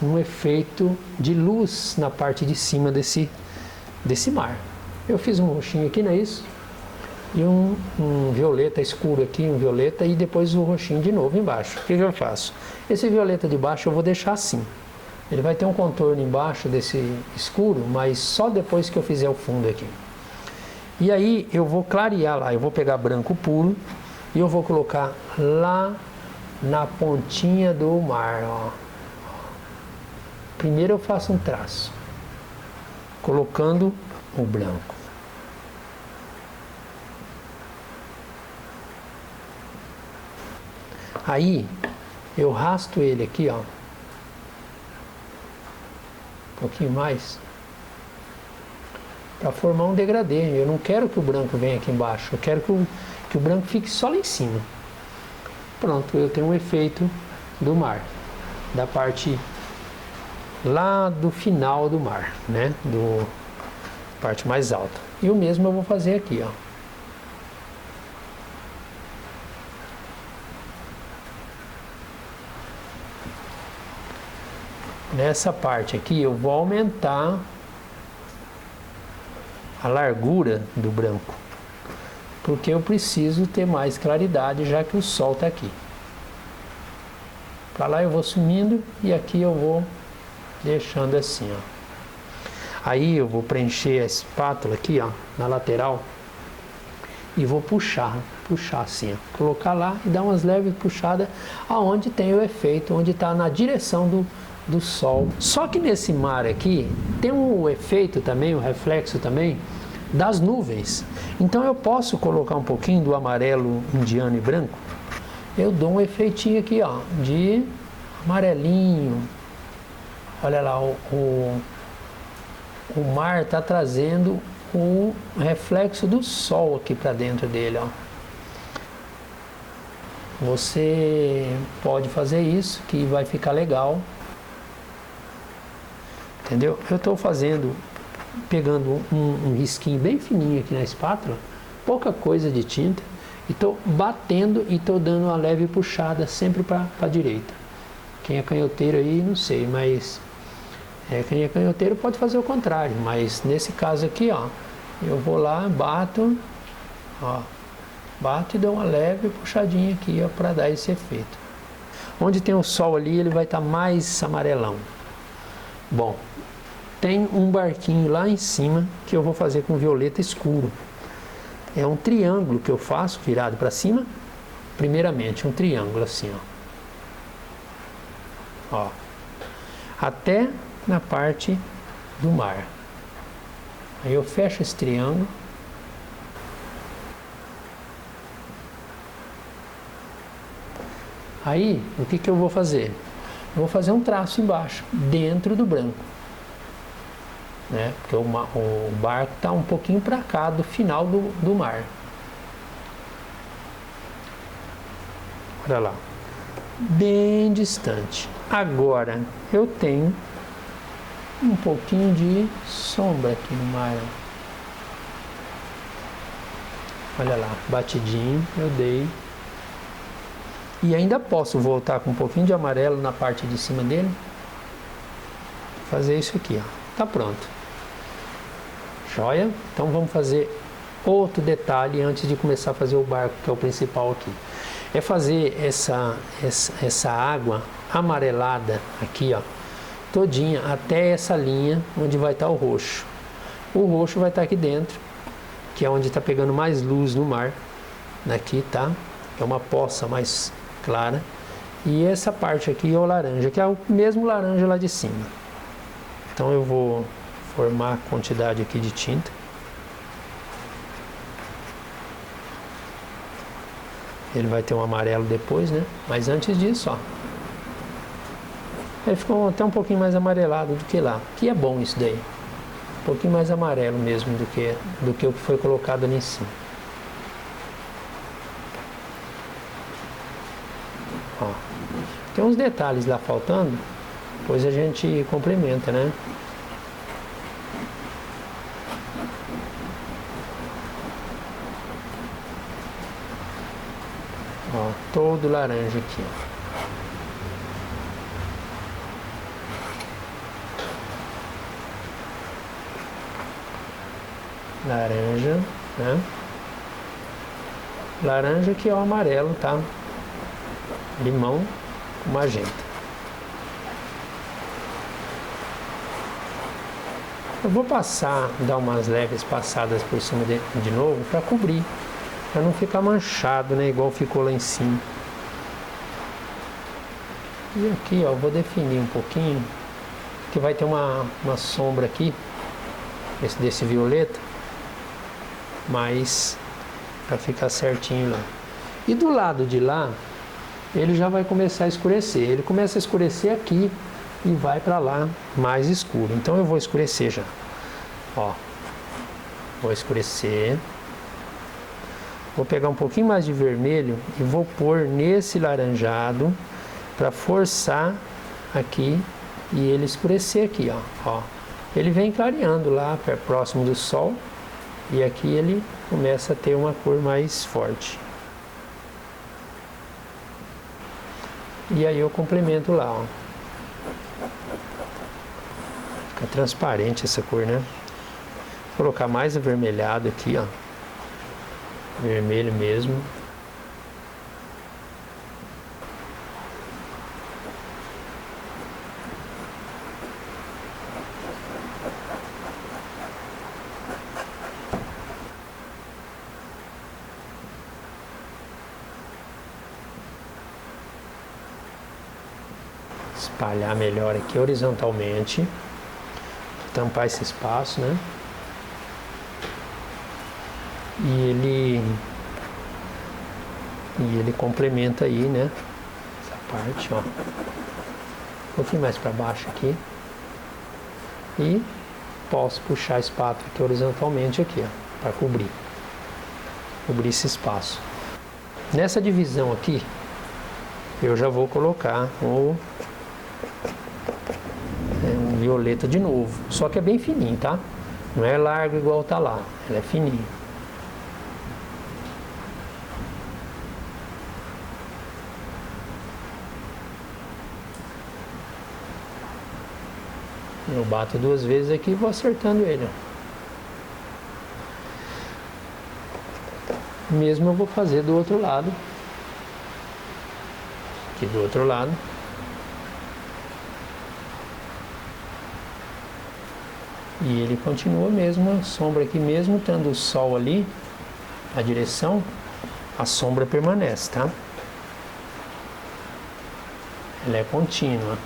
um efeito de luz na parte de cima desse mar. Eu fiz um roxinho aqui, não é isso? E um violeta escuro aqui, um violeta, e depois o roxinho de novo embaixo. O que eu faço? Esse violeta de baixo eu vou deixar assim. Ele vai ter um contorno embaixo desse escuro, mas só depois que eu fizer o fundo aqui. E aí eu vou clarear lá, eu vou pegar branco puro e eu vou colocar lá na pontinha do mar, ó. Primeiro eu faço um traço, colocando o branco. Aí eu rasto ele aqui, ó, um pouquinho mais, para formar um degradê. Eu não quero que o branco venha aqui embaixo, eu quero que o branco fique só lá em cima. Pronto, eu tenho um efeito do mar, da parte lá do final do mar, né, do parte mais alta. E o mesmo eu vou fazer aqui, ó. Nessa parte aqui eu vou aumentar a largura do branco, porque eu preciso ter mais claridade, já que o sol está aqui. Para lá eu vou sumindo e aqui eu vou deixando assim, ó. Aí eu vou preencher a espátula aqui, ó, na lateral, e vou puxar assim, ó. Colocar lá e dar umas leves puxadas aonde tem o efeito, onde está na direção do sol. Só que nesse mar aqui tem um efeito também, um reflexo também das nuvens. Então eu posso colocar um pouquinho do amarelo indiano e branco. Eu dou um efeitinho aqui, ó, de amarelinho. Olha lá, o mar está trazendo o reflexo do sol aqui para dentro dele, ó. Você pode fazer isso, que vai ficar legal. Entendeu? Eu estou pegando um risquinho bem fininho aqui na espátula, pouca coisa de tinta, e estou batendo e estou dando uma leve puxada sempre para a direita. Quem é canhoteiro aí, não sei, mas quem é canhoteiro pode fazer o contrário, mas nesse caso aqui, ó, eu vou lá, bato, ó, bato e dou uma leve puxadinha aqui, ó, para dar esse efeito. Onde tem o sol ali, ele vai estar mais amarelão. Bom, tem um barquinho lá em cima que eu vou fazer com violeta escuro. É um triângulo que eu faço virado para cima. Primeiramente, um triângulo assim, ó. Até na parte do mar. Aí eu fecho esse triângulo. Aí, o que eu vou fazer? Eu vou fazer um traço embaixo, dentro do branco. Né? Porque o barco está um pouquinho para cá do final do mar. Olha lá. Bem distante. Agora, eu tenho um pouquinho de sombra aqui no mar. Olha lá, batidinho, eu dei. E ainda posso voltar com um pouquinho de amarelo na parte de cima dele. Fazer isso aqui, ó. Tá pronto. Joia? Então vamos fazer outro detalhe antes de começar a fazer o barco, que é o principal aqui. É fazer essa água amarelada aqui, ó, todinha, até essa linha onde vai estar o roxo. O roxo vai estar aqui dentro, que é onde está pegando mais luz no mar. Aqui, tá? É uma poça mais clara. E essa parte aqui é o laranja, que é o mesmo laranja lá de cima. Então eu vou formar a quantidade aqui de tinta. Ele vai ter um amarelo depois, né? Mas antes disso, ó, ele ficou até um pouquinho mais amarelado do que lá. Que é bom isso daí. Um pouquinho mais amarelo mesmo do que o que foi colocado ali em cima. Ó, tem uns detalhes lá faltando, depois a gente complementa, né? Ó, todo laranja aqui, ó. Laranja, né? Laranja que é o amarelo, tá? Limão com magenta. Eu vou dar umas leves passadas por cima de novo para cobrir, para não ficar manchado, né? Igual ficou lá em cima. E aqui, ó, vou definir um pouquinho, que vai ter uma sombra aqui, desse violeta, mas para ficar certinho lá. E do lado de lá, ele já vai começar a escurecer. Ele começa a escurecer aqui e vai para lá mais escuro. Então eu vou escurecer já. Ó, vou escurecer. Vou pegar um pouquinho mais de vermelho e vou pôr nesse laranjado para forçar aqui e ele escurecer aqui, ó. Ele vem clareando lá próximo do sol e aqui ele começa a ter uma cor mais forte. E aí eu complemento lá, ó. Fica transparente essa cor, né? Vou colocar mais avermelhado aqui, ó. Vermelho mesmo. espalhar melhor aqui horizontalmente, tampar esse espaço, né? E ele complementa aí, né? Essa parte, ó. Um pouquinho mais para baixo aqui. E posso puxar a espátula aqui horizontalmente aqui, ó, para cobrir esse espaço. Nessa divisão aqui, eu já vou colocar um violeta de novo, só que é bem fininho, tá? Não é largo igual tá lá, ela é fininho. Eu bato 2 vezes aqui e vou acertando ele. Mesmo eu vou fazer do outro lado. Aqui do outro lado. E ele continua mesmo, a sombra aqui, mesmo tendo o sol ali, a direção, a sombra permanece, tá? Ela é contínua.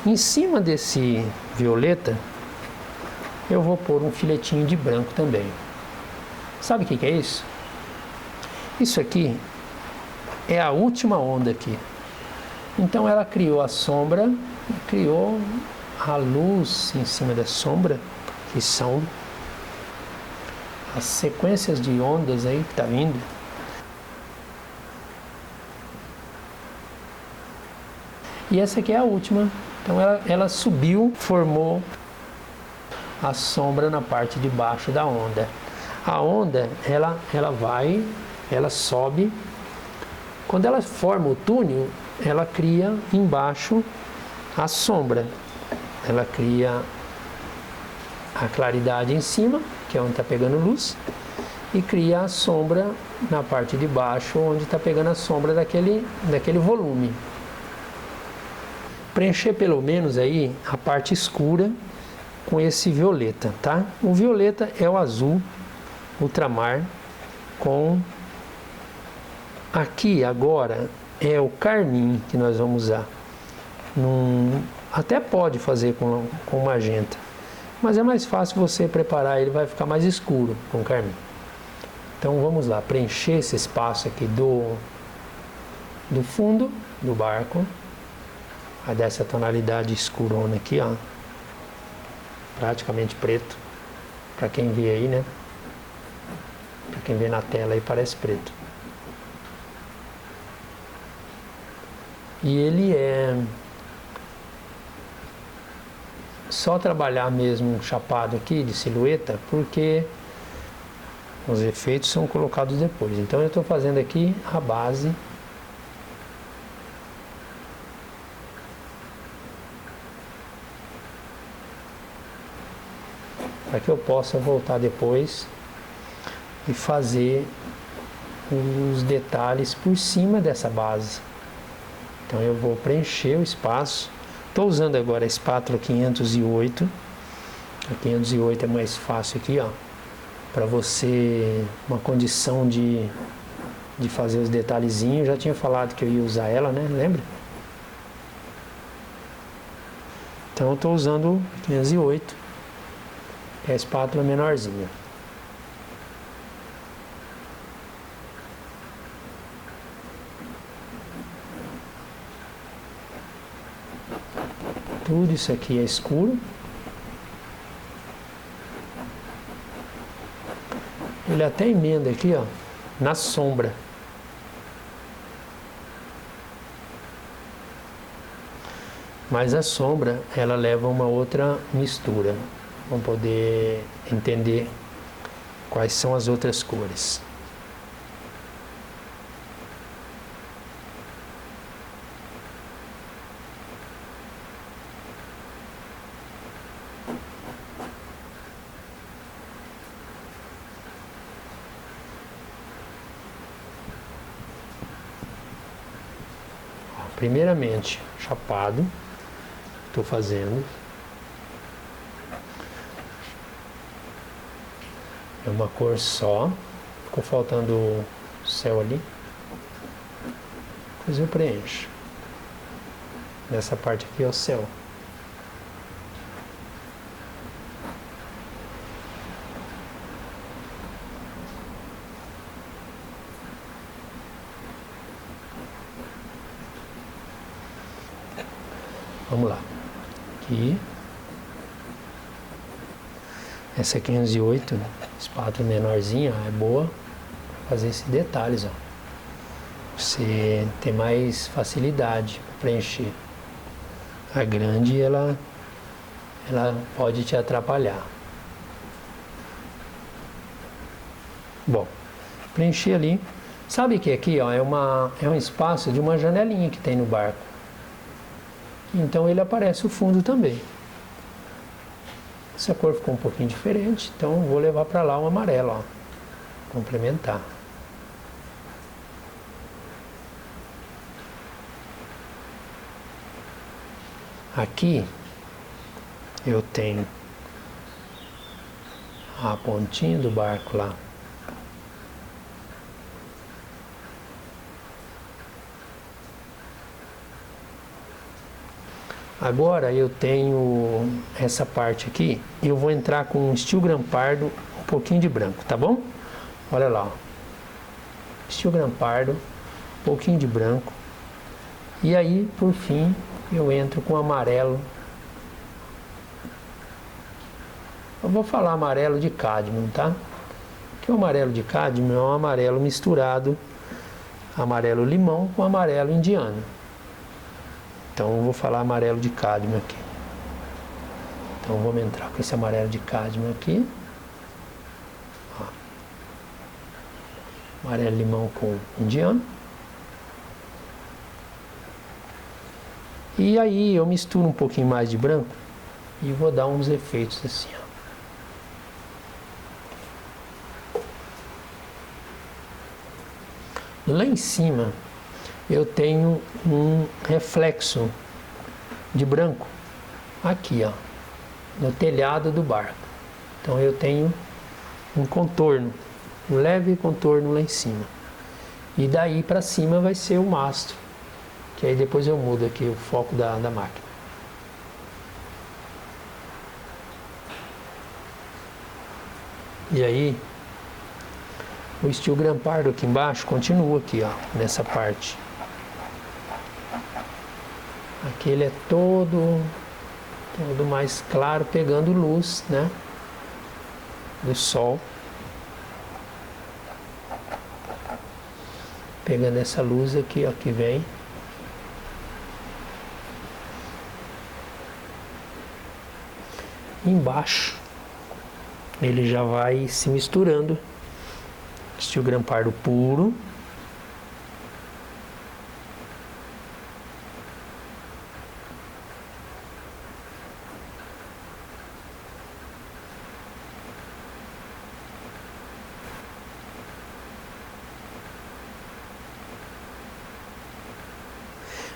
Em cima desse violeta, eu vou pôr um filetinho de branco também. Sabe o que é isso? Isso aqui é a última onda aqui. Então ela criou a sombra, criou a luz em cima da sombra, que são as sequências de ondas aí que tá vindo. E essa aqui é a última. Então ela subiu, formou a sombra na parte de baixo da onda. A onda, ela sobe. Quando ela forma o túnel, ela cria embaixo a sombra. Ela cria a claridade em cima, que é onde está pegando luz, e cria a sombra na parte de baixo, onde está pegando a sombra daquele volume. Preencher pelo menos aí a parte escura com esse violeta, tá? O violeta é o azul ultramar com... Aqui agora é o carmim que nós vamos usar. Até pode fazer com magenta, mas é mais fácil você preparar, ele vai ficar mais escuro com carmim. Então vamos lá, preencher esse espaço aqui do fundo do barco. Vai dar essa tonalidade escurona aqui, ó. Praticamente preto. Para quem vê aí, né? Para quem vê na tela aí parece preto. E ele é só trabalhar mesmo um chapado aqui de silhueta, porque os efeitos são colocados depois. Então eu estou fazendo aqui a base. Para que eu possa voltar depois e fazer os detalhes por cima dessa base. Então eu vou preencher o espaço. Estou usando agora a espátula 508. A 508 é mais fácil aqui, ó, para você, uma condição de fazer os detalhezinhos. Já tinha falado que eu ia usar ela, né? Lembra? Então eu estou usando 508. É a espátula menorzinha. Tudo isso aqui é escuro. Ele até emenda aqui, ó, na sombra. Mas a sombra, ela leva uma outra mistura. Vamos poder entender quais são as outras cores. Primeiramente, chapado, estou fazendo. É uma cor só, ficou faltando o céu ali. Depois eu preencho. Nessa parte aqui é o céu. Vamos lá. Aqui. Essa é 508, né? Espátula menorzinha, é boa para fazer esses detalhes, ó. Você ter mais facilidade para preencher. A grande, ela pode te atrapalhar. Bom, preenchi ali. Sabe que aqui, ó, é um espaço de uma janelinha que tem no barco. Então ele aparece o fundo também. Essa cor ficou um pouquinho diferente, então vou levar para lá um amarelo, ó, complementar. Aqui eu tenho a pontinha do barco lá. Agora eu tenho essa parte aqui e eu vou entrar com um steel grampardo, um pouquinho de branco, tá bom? Olha lá, ó. Steel grampardo, um pouquinho de branco. E aí, por fim, eu entro com amarelo. Eu vou falar amarelo de cádmio, tá? Porque o amarelo de cádmio é um amarelo misturado, amarelo limão com amarelo indiano. Então eu vou falar amarelo de cádmio aqui. Então vamos entrar com esse amarelo de cádmio aqui. Ó. Amarelo limão com indiano. E aí eu misturo um pouquinho mais de branco e vou dar uns efeitos assim, ó. Lá em cima eu tenho um reflexo de branco aqui, ó, no telhado do barco. Então eu tenho um contorno, um leve contorno lá em cima. E daí para cima vai ser o mastro, que aí depois eu mudo aqui o foco da máquina. E aí o steel grampardo aqui embaixo continua aqui, ó, nessa parte. Aqui ele é todo mais claro, pegando luz, né, do sol. Pegando essa luz aqui, ó, que vem. Embaixo ele já vai se misturando. Steel grampardo puro.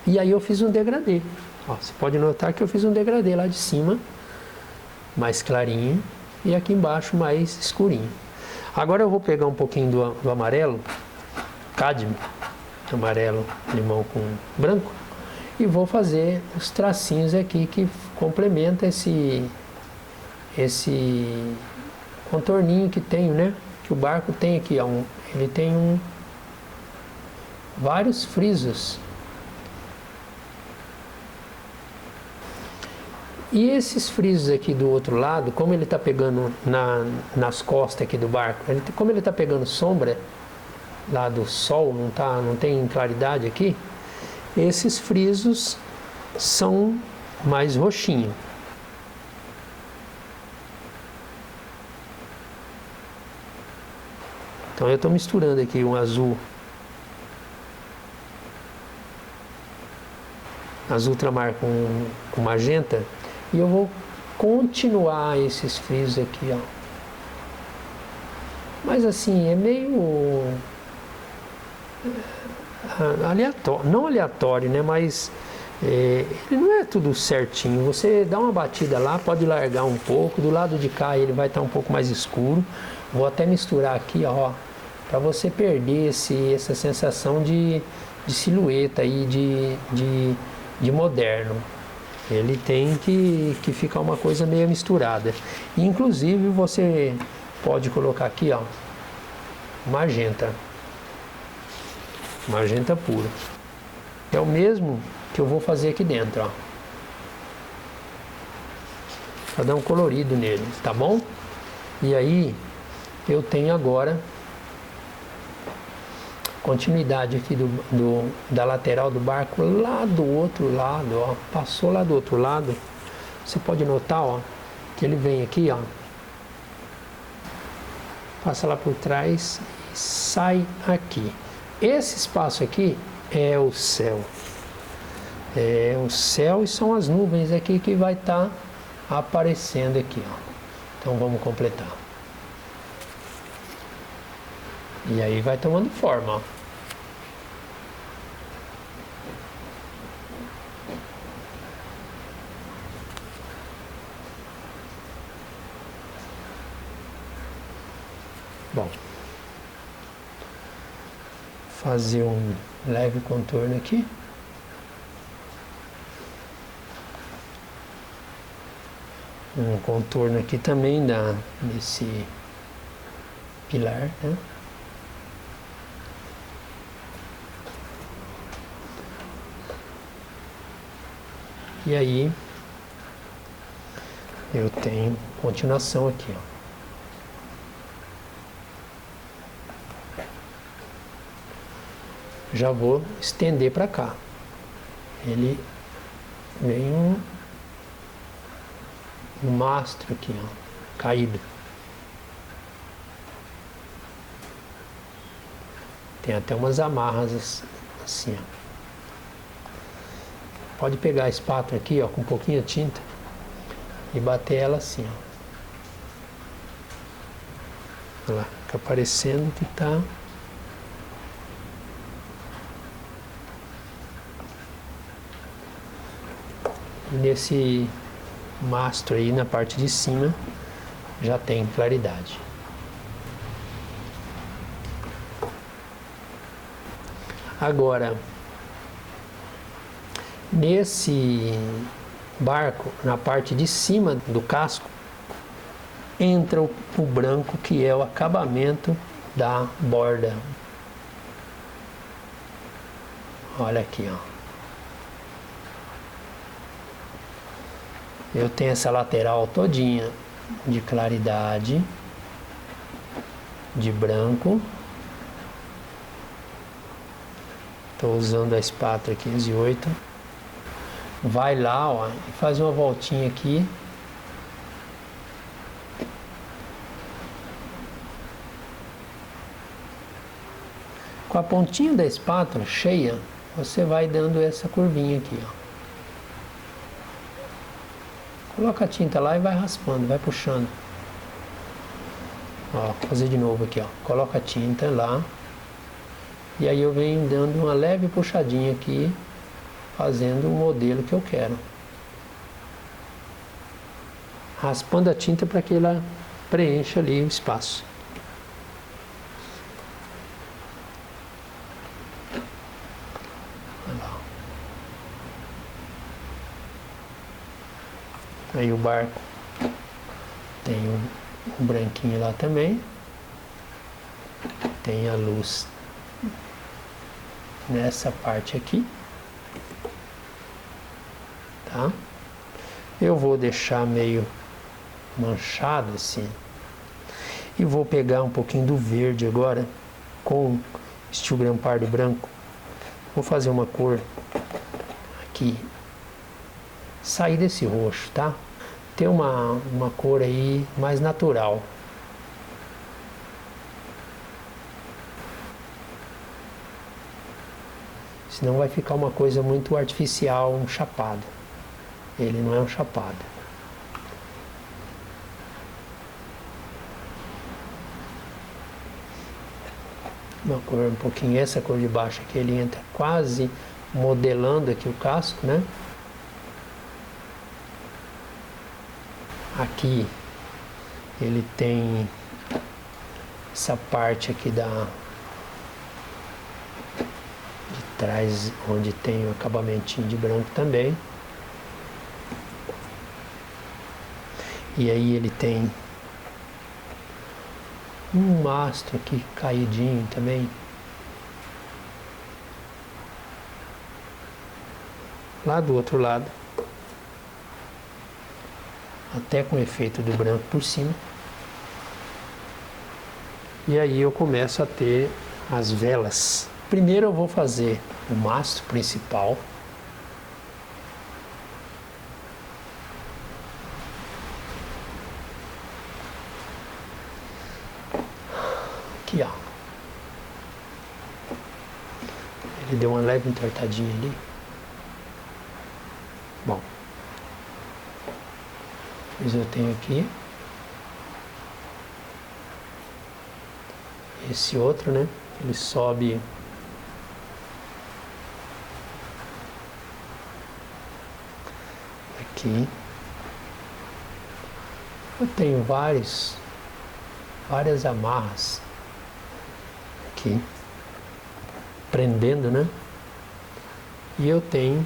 E aí eu fiz um degradê. Ó, você pode notar que eu fiz um degradê lá de cima, mais clarinho, e aqui embaixo mais escurinho. Agora eu vou pegar um pouquinho do amarelo, cádmio, amarelo, limão com branco, e vou fazer os tracinhos aqui que complementa esse contorninho que tem, né? Que o barco tem aqui, ó, ele tem vários frisos. E esses frisos aqui do outro lado, como ele está pegando nas costas aqui do barco, como ele está pegando sombra lá do sol, não tem claridade aqui, esses frisos são mais roxinhos. Então eu estou misturando aqui um azul ultramar com magenta. E eu vou continuar esses frisos aqui, ó. Mas assim, é meio aleatório, não aleatório, né? Mas ele não é tudo certinho. Você dá uma batida lá, pode largar um pouco. Do lado de cá ele vai estar um pouco mais escuro. Vou até misturar aqui, ó, para você perder essa sensação de silhueta aí, de moderno. Ele tem que ficar uma coisa meio misturada. Inclusive você pode colocar aqui, ó, magenta pura. É o mesmo que eu vou fazer aqui dentro, ó, para dar um colorido nele, tá bom? E aí eu tenho agora continuidade aqui da lateral do barco lá do outro lado, ó, passou lá do outro lado. Você pode notar, ó, que ele vem aqui, ó, passa lá por trás e sai aqui. Esse espaço aqui é o céu. É o céu e são as nuvens aqui que vai estar aparecendo aqui, ó. Então vamos completar. E aí vai tomando forma, ó. Bom, fazer um leve contorno aqui. Um contorno aqui também desse pilar, né? E aí eu tenho continuação aqui, ó. Já vou estender para cá. Ele vem um mastro aqui, ó, caído. Tem até umas amarras assim, ó. Pode pegar a espátula aqui, ó, com um pouquinho de tinta e bater ela assim, ó. Olha lá, fica parecendo que tá nesse mastro aí na parte de cima já tem claridade. Agora, nesse barco, na parte de cima do casco, entra o branco, que é o acabamento da borda. Olha aqui, ó. Eu tenho essa lateral todinha de claridade, de branco. Estou usando a espátula 15/8. Vai lá, ó, e faz uma voltinha aqui. Com a pontinha da espátula cheia, você vai dando essa curvinha aqui, ó. Coloca a tinta lá e vai raspando, vai puxando. Ó, vou fazer de novo aqui, ó. Coloca a tinta lá. E aí eu venho dando uma leve puxadinha aqui, fazendo o modelo que eu quero. Raspando a tinta para que ela preencha ali o espaço. Olha lá. Aí o barco tem um branquinho lá também. Tem a luz nessa parte aqui, tá? Eu vou deixar meio manchado assim e vou pegar um pouquinho do verde agora com steel gram pardo branco. Vou fazer uma cor aqui, sair desse roxo, tá? Ter uma cor aí mais natural. Senão vai ficar uma coisa muito artificial, um chapado. Ele não é um chapado. Uma cor um pouquinho, essa cor de baixo aqui, ele entra quase modelando aqui o casco, né? Aqui ele tem essa parte aqui atrás onde tem o acabamentinho de branco também. E aí ele tem um mastro aqui caidinho também. Lá do outro lado. Até com efeito do branco por cima. E aí eu começo a ter as velas. Primeiro eu vou fazer o mastro principal. Aqui, ó. Ele deu uma leve entortadinha ali. Bom. Mas eu tenho aqui esse outro, né? Ele sobe aqui. Eu tenho várias amarras aqui, prendendo, né? E eu tenho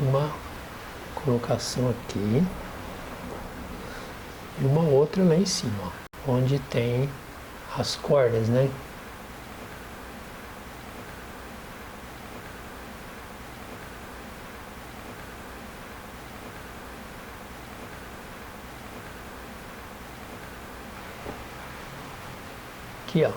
uma colocação aqui e uma outra lá em cima, ó, onde tem as cordas, né? Aqui, ó.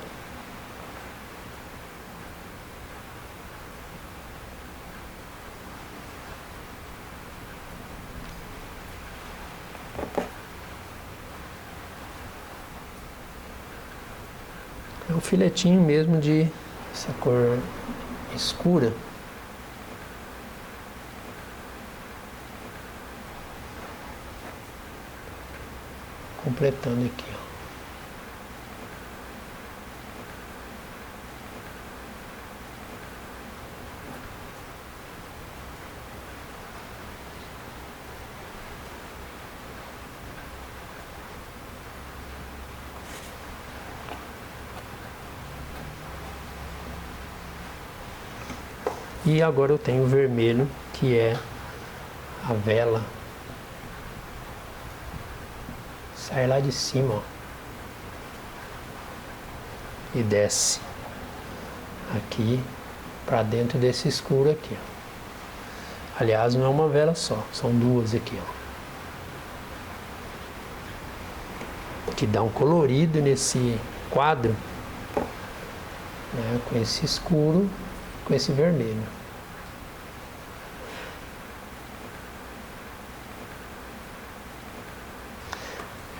É um filetinho mesmo de essa cor escura. Completando aqui, ó. E agora eu tenho o vermelho, que é a vela. Sai lá de cima, ó. E desce aqui para dentro desse escuro aqui, ó. Aliás, não é uma vela só, são duas aqui, ó. Que dá um colorido nesse quadro, né, com esse escuro, com esse vermelho.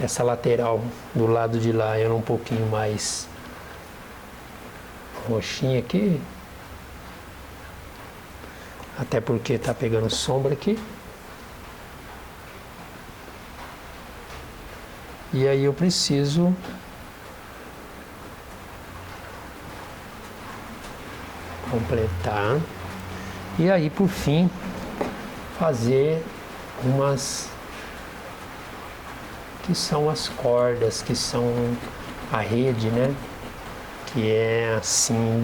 Essa lateral do lado de lá era um pouquinho mais roxinha aqui, até porque tá pegando sombra aqui. E aí eu preciso completar e aí por fim fazer umas que são as cordas, que são a rede, né? Que é assim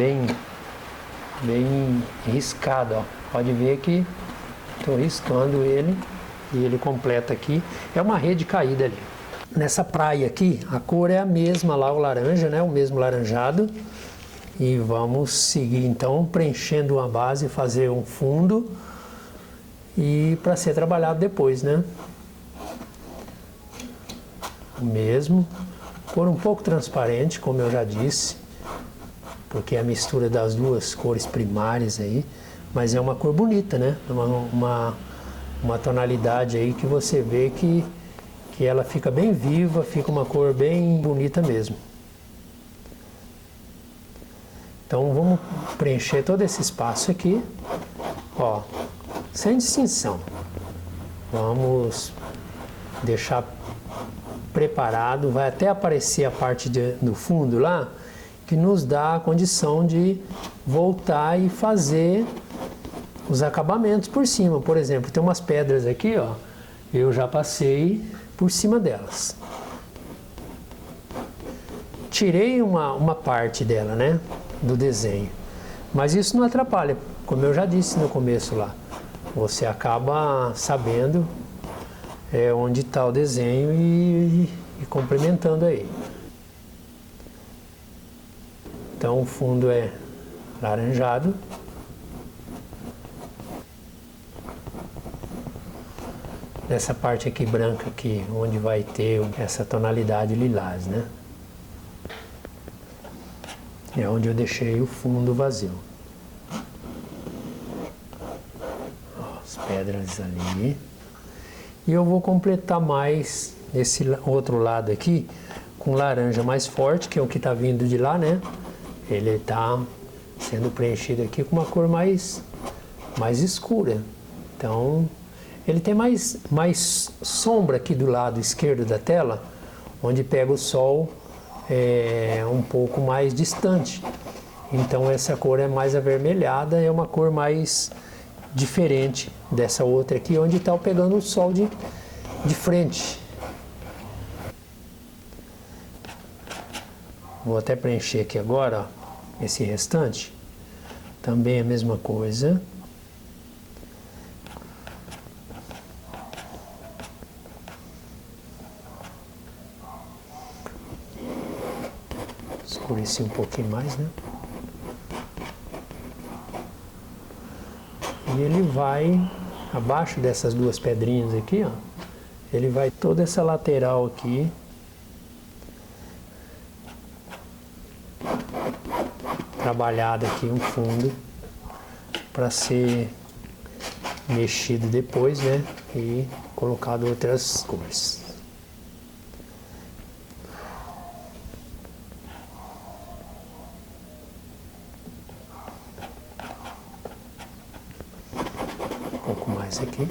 bem riscado, ó. Pode ver que estou riscando ele e ele completa aqui. É uma rede caída ali. Nessa praia aqui, a cor é a mesma lá, o laranja, né? O mesmo laranjado. E vamos seguir então preenchendo uma base, fazer um fundo e para ser trabalhado depois, né? O mesmo, cor um pouco transparente, como eu já disse, porque é a mistura das duas cores primárias aí, mas é uma cor bonita, né? Uma tonalidade aí que você vê que ela fica bem viva, fica uma cor bem bonita mesmo. Então vamos preencher todo esse espaço aqui, ó, sem distinção. Vamos deixar preparado, vai até aparecer a parte do fundo lá, que nos dá a condição de voltar e fazer os acabamentos por cima. Por exemplo, tem umas pedras aqui, ó, eu já passei por cima delas. tirei uma parte dela, né, do desenho. Mas isso não atrapalha, como eu já disse no começo lá. Você acaba sabendo onde está o desenho e complementando aí. Então o fundo é laranjado. Nessa parte aqui branca aqui, onde vai ter essa tonalidade lilás, né? É onde eu deixei o fundo vazio. Ó, as pedras ali. E eu vou completar mais esse outro lado aqui com laranja mais forte, que é o que está vindo de lá, né? Ele está sendo preenchido aqui com uma cor mais escura. Então, ele tem mais sombra aqui do lado esquerdo da tela, onde pega o sol um pouco mais distante. Então essa cor é mais avermelhada, é uma cor mais diferente dessa outra aqui, onde está pegando o sol de frente. Vou até preencher aqui agora, ó, esse restante. Também a mesma coisa. Escureci um pouquinho mais, né? E ele vai, abaixo dessas duas pedrinhas aqui, ó, ele vai toda essa lateral aqui, trabalhada aqui um fundo, para ser mexido depois, né? E colocado outras cores. Um pouco mais aqui.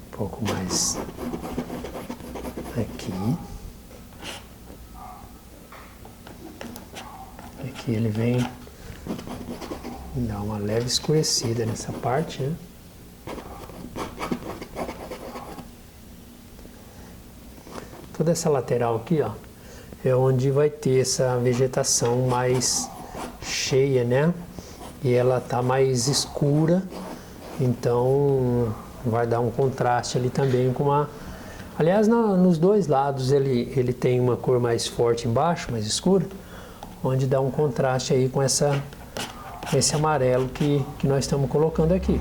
Um pouco mais aqui. Aqui ele vem dar uma leve escurecida nessa parte, né? Toda essa lateral aqui, ó, é onde vai ter essa vegetação mais cheia, né? E ela tá mais escura, então vai dar um contraste ali também com uma... Aliás, nos dois lados ele tem uma cor mais forte embaixo, mais escura, onde dá um contraste aí com esse amarelo que nós estamos colocando aqui.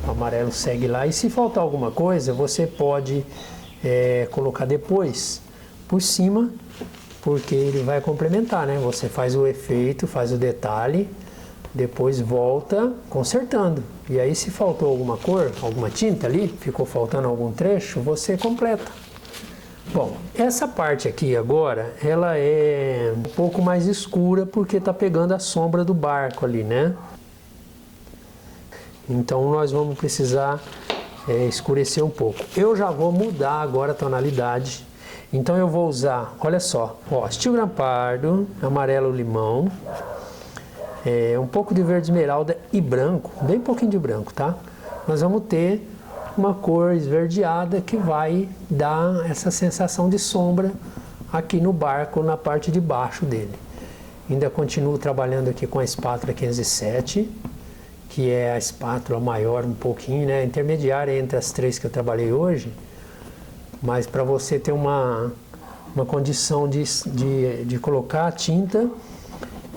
O amarelo segue lá, e se faltar alguma coisa, você pode colocar depois por cima, porque ele vai complementar, né? Você faz o efeito, faz o detalhe, depois volta consertando. E aí, se faltou alguma cor, alguma tinta ali, ficou faltando algum trecho, você completa. Bom, essa parte aqui agora, ela é um pouco mais escura porque está pegando a sombra do barco ali, né? Então nós vamos precisar escurecer um pouco. Eu já vou mudar agora a tonalidade. Então eu vou usar, olha só, ó, steel gran pardo, amarelo limão, um pouco de verde esmeralda e branco, bem pouquinho de branco, tá? Nós vamos ter uma cor esverdeada que vai dar essa sensação de sombra aqui no barco, na parte de baixo dele. Ainda continuo trabalhando aqui com a espátula 507, que é a espátula maior um pouquinho, né, intermediária entre as três que eu trabalhei hoje, mas para você ter uma condição de colocar a tinta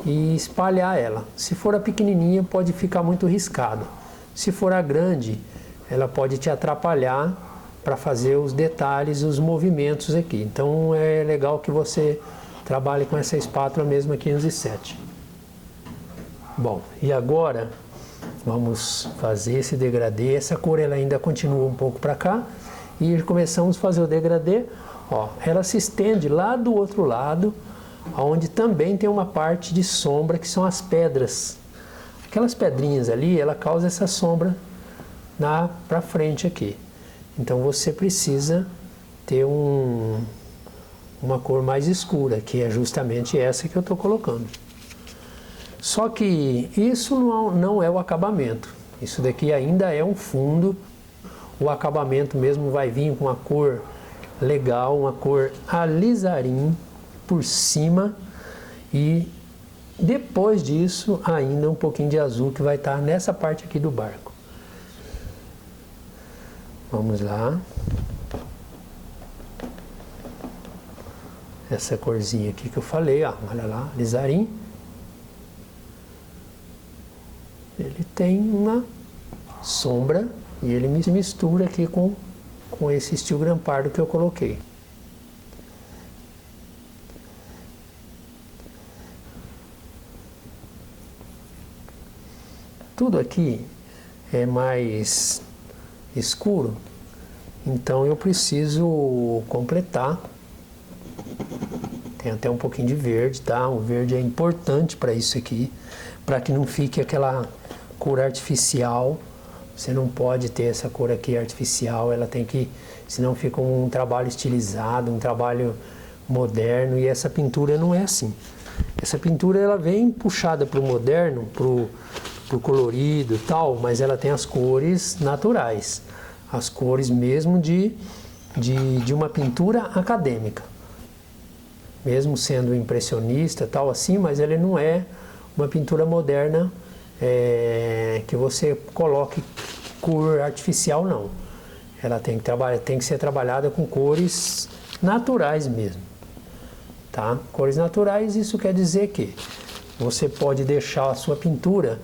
e espalhar ela. Se for a pequenininha, pode ficar muito riscado. Se for a grande, ela pode te atrapalhar para fazer os detalhes, os movimentos aqui. Então é legal que você trabalhe com essa espátula mesmo 507. Bom, e agora vamos fazer esse degradê. Essa cor ela ainda continua um pouco para cá e começamos a fazer o degradê. Ó, ela se estende lá do outro lado, onde também tem uma parte de sombra que são as pedras. Aquelas pedrinhas ali, ela causa essa sombra para frente aqui. Então você precisa ter uma cor mais escura, que é justamente essa que eu estou colocando. Só que isso não é o acabamento. Isso daqui ainda é um fundo. O acabamento mesmo vai vir com uma cor legal, uma cor alizarim por cima. E depois disso, ainda um pouquinho de azul que vai estar nessa parte aqui do barco. Vamos lá. Essa corzinha aqui que eu falei, ó, olha lá, alizarim. Ele tem uma sombra e ele se mistura aqui com esse steel gran pardo que eu coloquei. Tudo aqui é mais escuro, então eu preciso completar. Tem até um pouquinho de verde, tá? O verde é importante para isso aqui, para que não fique aquela cor artificial. Você não pode ter essa cor aqui artificial, ela tem que, senão fica um trabalho estilizado, um trabalho moderno, e essa pintura não é assim. Essa pintura ela vem puxada para o moderno, para o colorido e tal, mas ela tem as cores naturais, as cores mesmo de uma pintura acadêmica. Mesmo sendo impressionista tal assim, mas ele não é uma pintura moderna que você coloque cor artificial, não. Ela tem que ser trabalhada com cores naturais mesmo, tá? Cores naturais, isso quer dizer que você pode deixar a sua pintura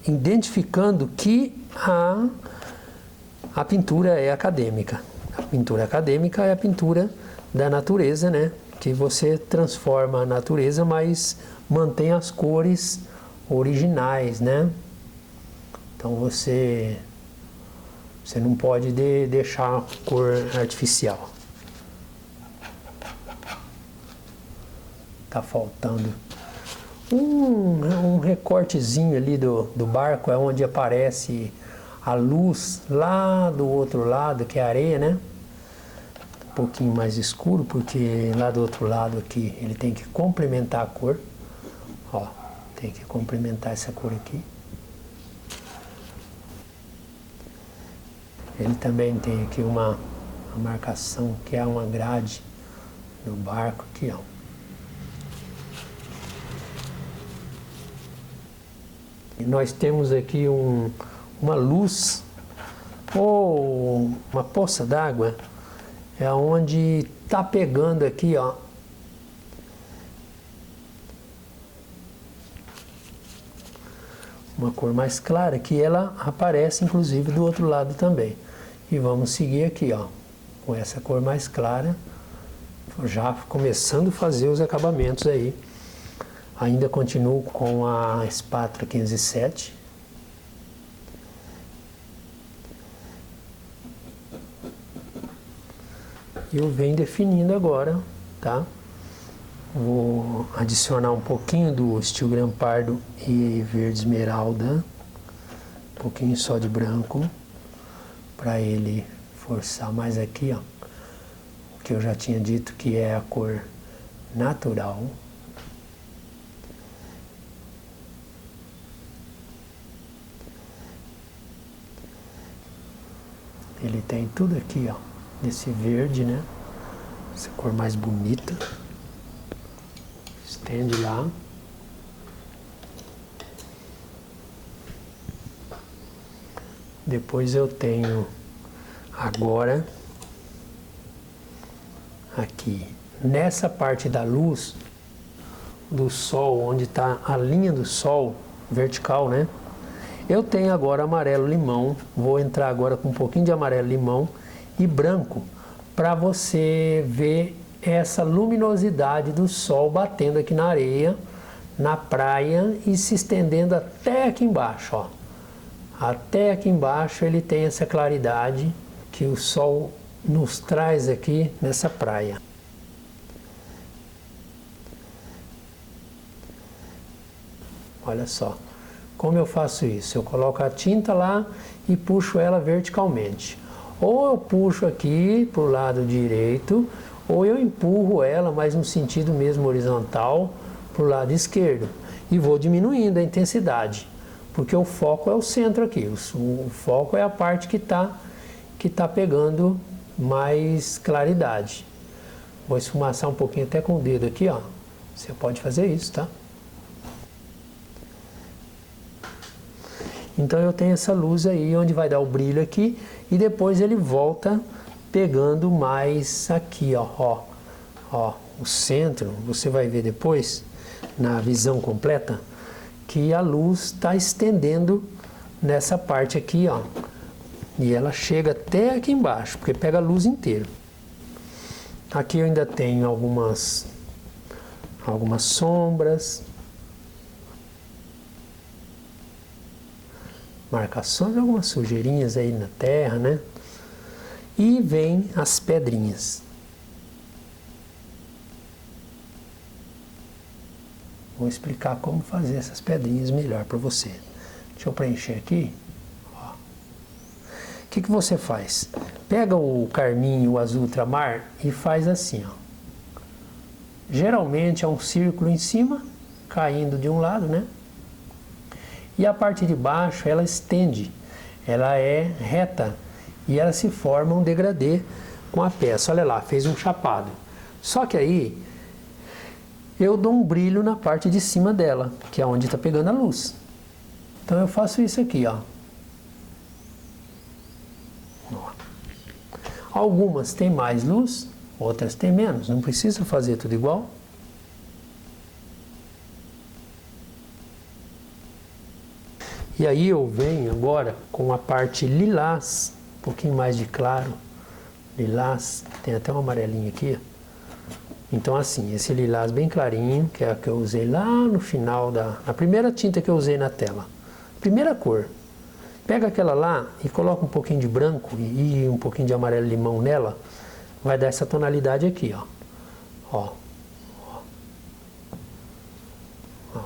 identificando que a pintura é acadêmica. A pintura acadêmica é a pintura da natureza, né? Que você transforma a natureza, mas mantém as cores originais, né? Então você não pode deixar cor artificial. Tá faltando um recortezinho ali do barco, é onde aparece a luz lá do outro lado, que é a areia, né? Um pouquinho mais escuro, porque lá do outro lado aqui ele tem que complementar a cor. Ó, tem que complementar essa cor aqui. Ele também tem aqui uma marcação que é uma grade no barco aqui, ó. E nós temos aqui uma luz ou uma poça d'água, é onde está pegando aqui, ó, uma cor mais clara, que ela aparece inclusive do outro lado também. E vamos seguir aqui, ó, com essa cor mais clara, já começando a fazer os acabamentos aí. Ainda continuo com a espátula 1507. E eu venho definindo agora, tá? Vou adicionar um pouquinho do steel gran pardo e verde esmeralda, um pouquinho só de branco, para ele forçar mais aqui, ó, que eu já tinha dito que é a cor natural. Ele tem tudo aqui, ó, desse verde, né? Essa cor mais bonita. Estende lá. Depois eu tenho agora aqui nessa parte da luz do sol, onde está a linha do sol vertical, né? Eu tenho agora amarelo limão, vou entrar agora com um pouquinho de amarelo limão e branco, para você ver essa luminosidade do sol batendo aqui na areia, na praia e se estendendo até aqui embaixo, ó. Até aqui embaixo ele tem essa claridade que o sol nos traz aqui nessa praia. Olha só. Como eu faço isso? Eu coloco a tinta lá e puxo ela verticalmente. Ou eu puxo aqui para o lado direito, ou eu empurro ela, mas no sentido mesmo horizontal, para o lado esquerdo. E vou diminuindo a intensidade. porque o foco é o centro aqui, o foco é a parte que tá pegando mais claridade. Vou esfumaçar um pouquinho até com o dedo aqui, ó. Você pode fazer isso, tá? Então eu tenho essa luz aí, onde vai dar o brilho aqui, e depois ele volta pegando mais aqui, ó. Ó, o centro, você vai ver depois, na visão completa, que a luz está estendendo nessa parte aqui, ó. E ela chega até aqui embaixo, porque pega a luz inteira. Aqui eu ainda tenho algumas sombras, marcações, algumas sujeirinhas aí na terra, né? E vem as pedrinhas. Vou explicar como fazer essas pedrinhas melhor para você. Deixa eu preencher aqui. Ó. O que você faz? Pega o carmim, o azul ultramar e faz assim, ó. Geralmente é um círculo em cima, caindo de um lado, né? E a parte de baixo, ela estende. Ela é reta e ela se forma um degradê com a peça. Olha lá, fez um chapado. Só que aí eu dou um brilho na parte de cima dela, que é onde está pegando a luz. Então eu faço isso aqui, ó. Algumas têm mais luz, outras têm menos. Não precisa fazer tudo igual. E aí eu venho agora com a parte lilás, um pouquinho mais de claro. Lilás, tem até um amarelinho aqui. Então assim, esse lilás bem clarinho, que é a que eu usei lá no final a primeira tinta que eu usei na tela. Primeira cor. Pega aquela lá e coloca um pouquinho de branco e um pouquinho de amarelo limão nela, vai dar essa tonalidade aqui, ó. Ó. Ó.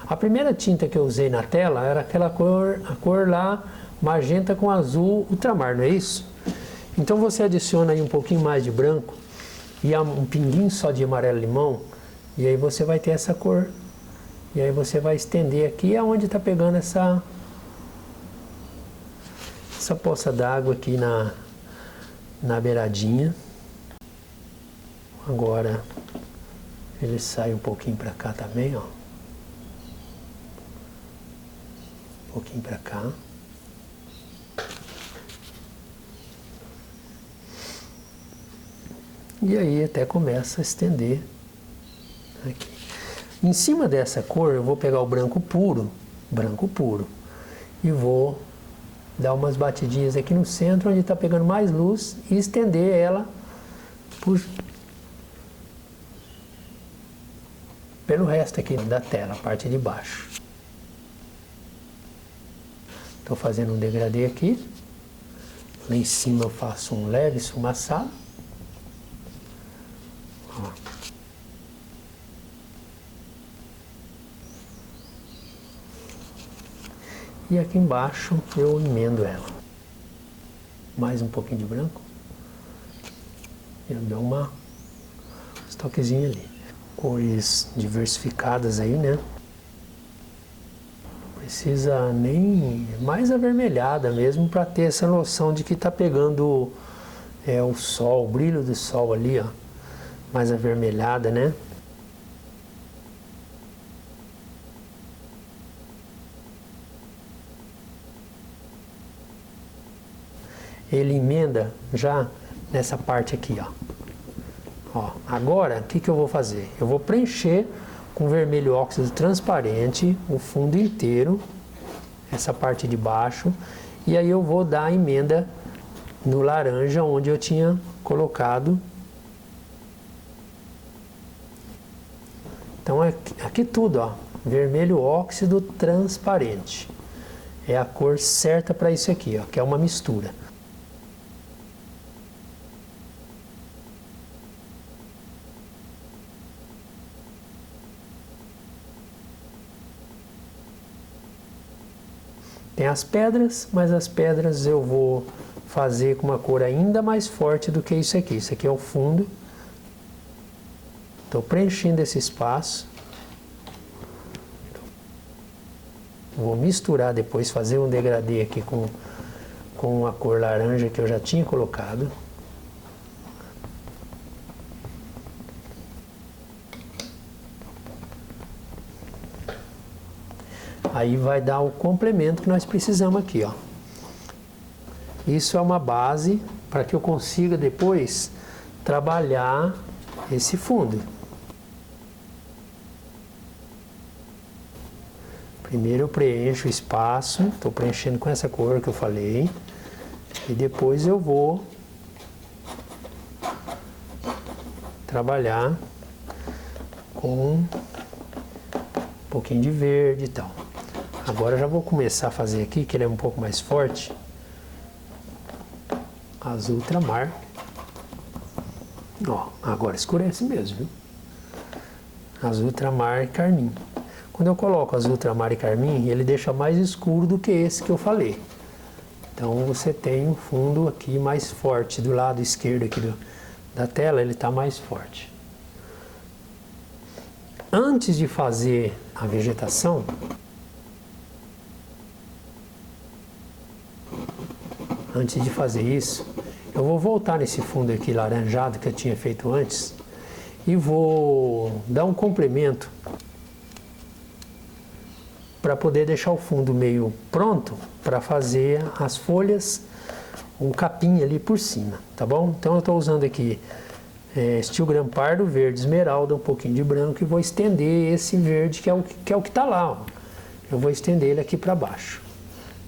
A primeira tinta que eu usei na tela era aquela cor, a cor lá magenta com azul ultramar, não é isso? Então você adiciona aí um pouquinho mais de branco e um pinguinho só de amarelo limão, e aí você vai ter essa cor. E aí você vai estender aqui aonde está pegando essa poça d'água aqui na beiradinha. Agora ele sai um pouquinho para cá também, ó. Um pouquinho para cá. E aí até começa a estender aqui. Em cima dessa cor eu vou pegar o branco puro, e vou dar umas batidinhas aqui no centro, onde está pegando mais luz, e estender ela pelo resto aqui da tela, a parte de baixo. Estou fazendo um degradê aqui. Lá em cima eu faço um leve esfumaçado. Ó. E aqui embaixo eu emendo ela. Mais um pouquinho de branco. Eu dou uns toquezinhos ali. Cores diversificadas aí, né? Precisa nem mais avermelhada mesmo, para ter essa noção de que está pegando o sol, o brilho do sol ali, ó. Mais avermelhada, né? Ele emenda já nessa parte aqui, ó. Ó, agora, o que eu vou fazer? Eu vou preencher com vermelho óxido transparente o fundo inteiro, essa parte de baixo, e aí eu vou dar a emenda no laranja, onde eu tinha colocado. Então aqui tudo, ó, vermelho óxido transparente. É a cor certa para isso aqui, ó, que é uma mistura. Tem as pedras, mas as pedras eu vou fazer com uma cor ainda mais forte do que isso aqui. Isso aqui é o fundo. Estou preenchendo esse espaço. Vou misturar depois, fazer um degradê aqui com a cor laranja que eu já tinha colocado. Aí vai dar o complemento que nós precisamos aqui, ó. Isso é uma base para que eu consiga depois trabalhar esse fundo. Primeiro eu preencho o espaço, estou preenchendo com essa cor que eu falei. E depois eu vou trabalhar com um pouquinho de verde e tal. Agora eu já vou começar a fazer aqui, que ele é um pouco mais forte. Azul ultramar. Ó, agora escurece mesmo, viu? Azul ultramar e carmim. Quando eu coloco azul ultramar e carmim, ele deixa mais escuro do que esse que eu falei. Então você tem um fundo aqui mais forte, do lado esquerdo aqui da tela, ele está mais forte. Antes de fazer a vegetação, antes de fazer isso, eu vou voltar nesse fundo aqui laranjado que eu tinha feito antes e vou dar um complemento para poder deixar o fundo meio pronto para fazer as folhas, um capim ali por cima, tá bom? Então eu estou usando aqui steel grão pardo, verde esmeralda, um pouquinho de branco e vou estender esse verde que é o que está lá, ó. Eu vou estender ele aqui para baixo.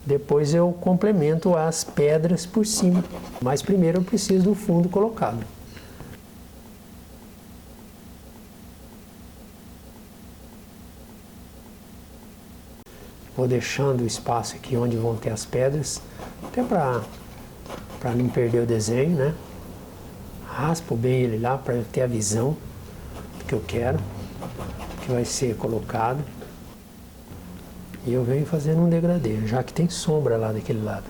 Depois eu complemento as pedras por cima, mas primeiro eu preciso do fundo colocado. Vou deixando o espaço aqui onde vão ter as pedras, até para não perder o desenho, né? Raspo bem ele lá para eu ter a visão do que eu quero, que vai ser colocado. E eu venho fazendo um degradê, já que tem sombra lá daquele lado.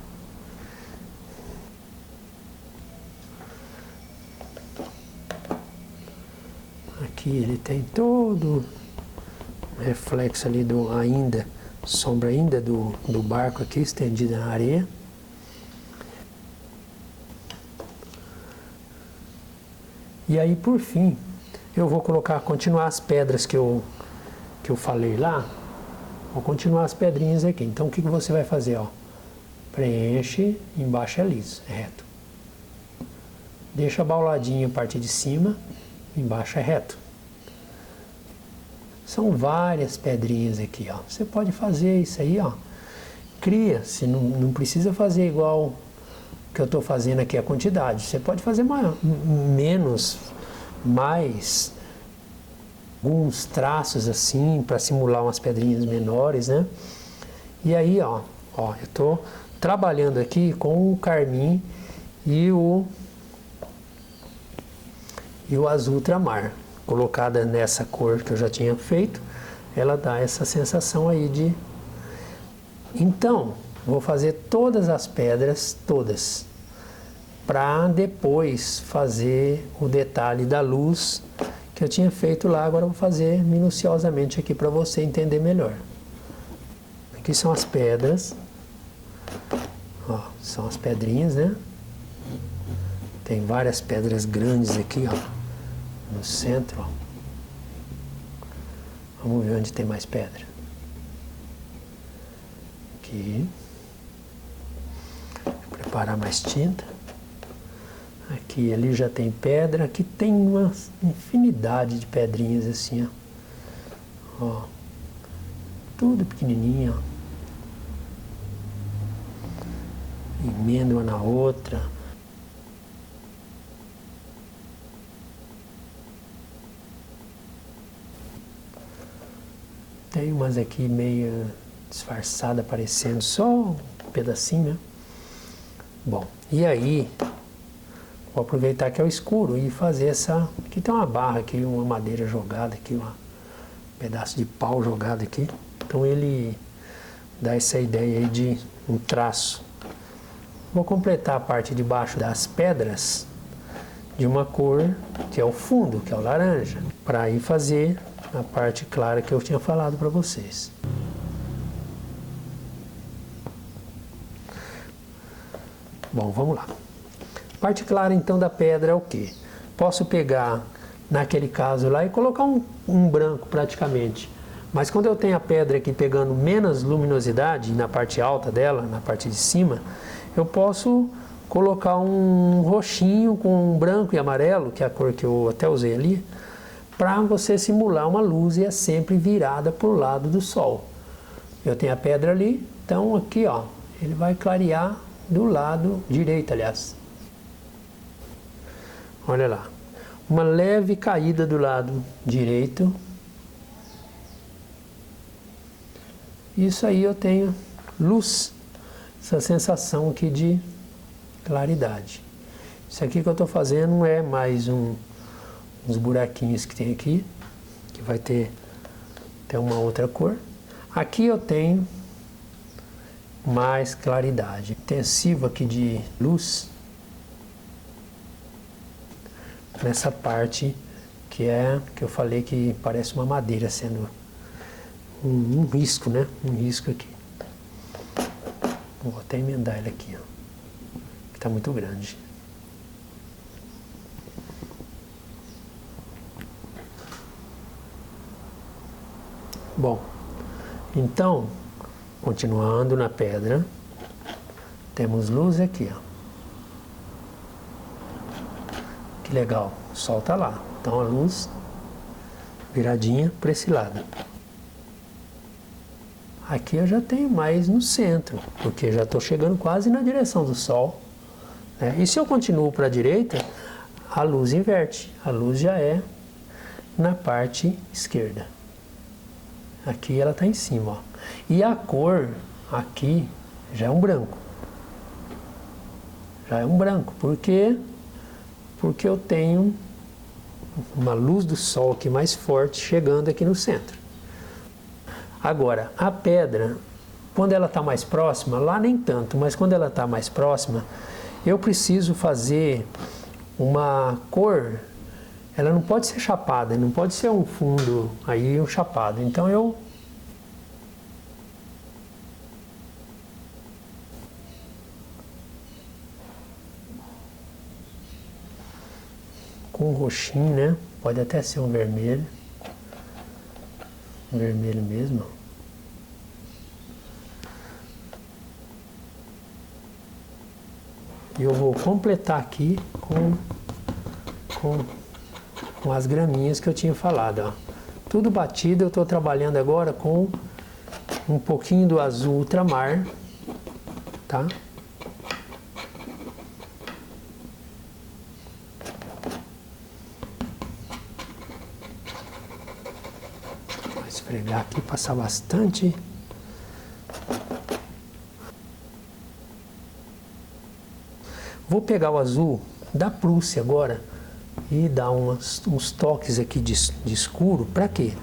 Aqui ele tem todo o reflexo ali sombra ainda do barco aqui, estendida na areia. E aí, por fim, eu vou continuar as pedras que eu falei lá. Vou continuar as pedrinhas aqui. Então, o que você vai fazer? Ó? Preenche, embaixo é liso, é reto. Deixa bauladinho a parte de cima, embaixo é reto. São várias pedrinhas aqui, ó. Você pode fazer isso aí, ó. Cria, se não precisa fazer igual que eu estou fazendo aqui a quantidade. Você pode fazer menos, mais, alguns traços assim, para simular umas pedrinhas menores, né? E aí, ó, eu estou trabalhando aqui com o carmim e o azul ultramar. Colocada nessa cor que eu já tinha feito, ela dá essa sensação aí de... Então, vou fazer todas as pedras, todas, para depois fazer o detalhe da luz que eu tinha feito lá. Agora eu vou fazer minuciosamente aqui para você entender melhor. Aqui são as pedras, ó, são as pedrinhas, né? Tem várias pedras grandes aqui, ó, no centro, ó. Vamos ver onde tem mais pedra. Aqui. Vou preparar mais tinta. Aqui, ali já tem pedra. Aqui tem uma infinidade de pedrinhas assim, ó. Ó. Tudo pequenininho, ó. Emenda uma na outra. Tem umas aqui meio disfarçada, aparecendo só um pedacinho, né? Bom, e aí vou aproveitar que é o escuro e fazer essa... Aqui tem uma barra aqui, uma madeira jogada aqui, um pedaço de pau jogado aqui. Então ele dá essa ideia aí de um traço. Vou completar a parte de baixo das pedras de uma cor que é o fundo, que é o laranja, para ir fazer a parte clara que eu tinha falado para vocês. Bom, vamos lá. Parte clara então da pedra é o quê? Posso pegar, naquele caso lá, e colocar um branco praticamente. Mas quando eu tenho a pedra aqui pegando menos luminosidade na parte alta dela, na parte de cima, eu posso colocar um roxinho com branco e amarelo, que é a cor que eu até usei ali, para você simular uma luz e é sempre virada para o lado do sol. Eu tenho a pedra ali, então aqui ó, ele vai clarear do lado direito, aliás. Olha lá, uma leve caída do lado direito. Isso aí eu tenho luz, essa sensação aqui de claridade. Isso aqui que eu estou fazendo não é mais uns buraquinhos que tem aqui, que vai ter uma outra cor. Aqui eu tenho mais claridade, intensivo aqui de luz, nessa parte que eu falei que parece uma madeira sendo um risco, né? Um risco aqui. Vou até emendar ele aqui, ó, que está muito grande. Bom, então, continuando na pedra, temos luz aqui, ó. Que legal, o sol está lá. Então a luz viradinha para esse lado. Aqui eu já tenho mais no centro, porque já estou chegando quase na direção do sol, né? E se eu continuo para a direita, a luz inverte. A luz já é na parte esquerda. Aqui ela está em cima, ó. E a cor aqui já é um branco. Já é um branco, porque eu tenho uma luz do sol aqui mais forte chegando aqui no centro. Agora, a pedra, quando ela está mais próxima, lá nem tanto, mas quando ela está mais próxima, eu preciso fazer uma cor. Ela não pode ser chapada, não pode ser um fundo aí, um chapado. Então eu com um roxinho, né? Pode até ser um vermelho. Vermelho mesmo. E eu vou completar aqui com as graminhas que eu tinha falado, ó. Tudo batido, eu estou trabalhando agora com um pouquinho do azul ultramar, tá? Vou esfregar aqui, passar bastante. Vou pegar o azul da Prússia agora e dar uns toques aqui de escuro. Para quê?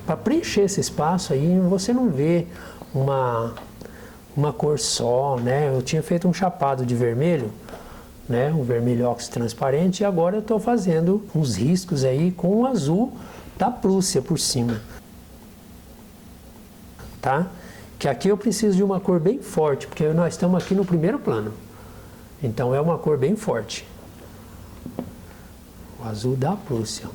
Para preencher esse espaço aí, você não vê uma cor só, né? Eu tinha feito um chapado de vermelho, né? Um vermelho óxido transparente, e agora eu estou fazendo uns riscos aí com o azul da Prússia por cima, tá? Que aqui eu preciso de uma cor bem forte, porque nós estamos aqui no primeiro plano. Então é uma cor bem forte. O azul da Prússia.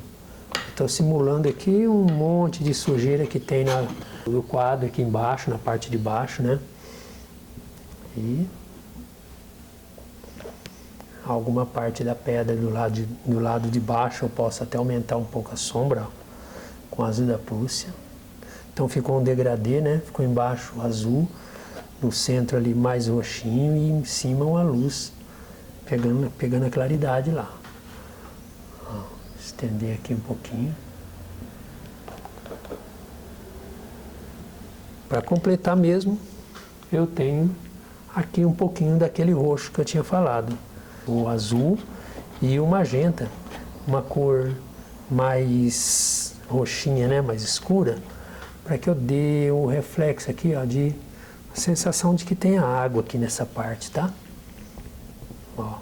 Estou simulando aqui um monte de sujeira que tem no quadro aqui embaixo, na parte de baixo, né? E alguma parte da pedra do lado de baixo eu posso até aumentar um pouco a sombra, ó, com o azul da Prússia. Então ficou um degradê, né? Ficou embaixo o azul, no centro ali mais roxinho e em cima uma luz pegando a claridade lá. Ó, estender aqui um pouquinho. Para completar mesmo, eu tenho aqui um pouquinho daquele roxo que eu tinha falado. O azul e o magenta, uma cor mais roxinha, né? Mais escura, para que eu dê o reflexo aqui, ó, de a sensação de que tem água aqui nessa parte, tá? Ó.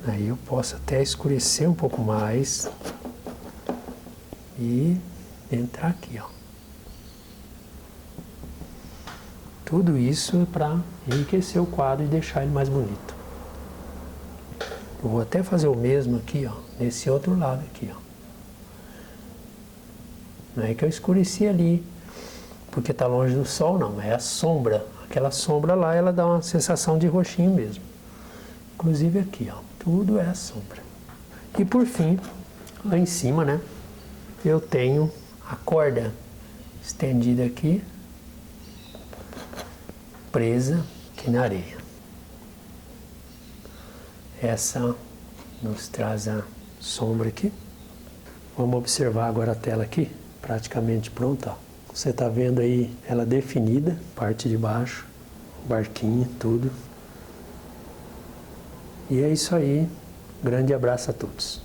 Aí eu posso até escurecer um pouco mais e entrar aqui, ó. Tudo isso para enriquecer o quadro e deixar ele mais bonito. Eu vou até fazer o mesmo aqui, ó, nesse outro lado aqui, ó. Não é que eu escureci ali, porque está longe do sol, não. É a sombra. Aquela sombra lá, ela dá uma sensação de roxinho mesmo. Inclusive aqui, ó. Tudo é a sombra. E por fim, lá em cima, né? Eu tenho a corda estendida aqui, presa aqui na areia. Essa nos traz a sombra aqui. Vamos observar agora a tela aqui, praticamente pronta, ó. Você está vendo aí ela definida, parte de baixo, barquinho, tudo. E é isso aí. Grande abraço a todos.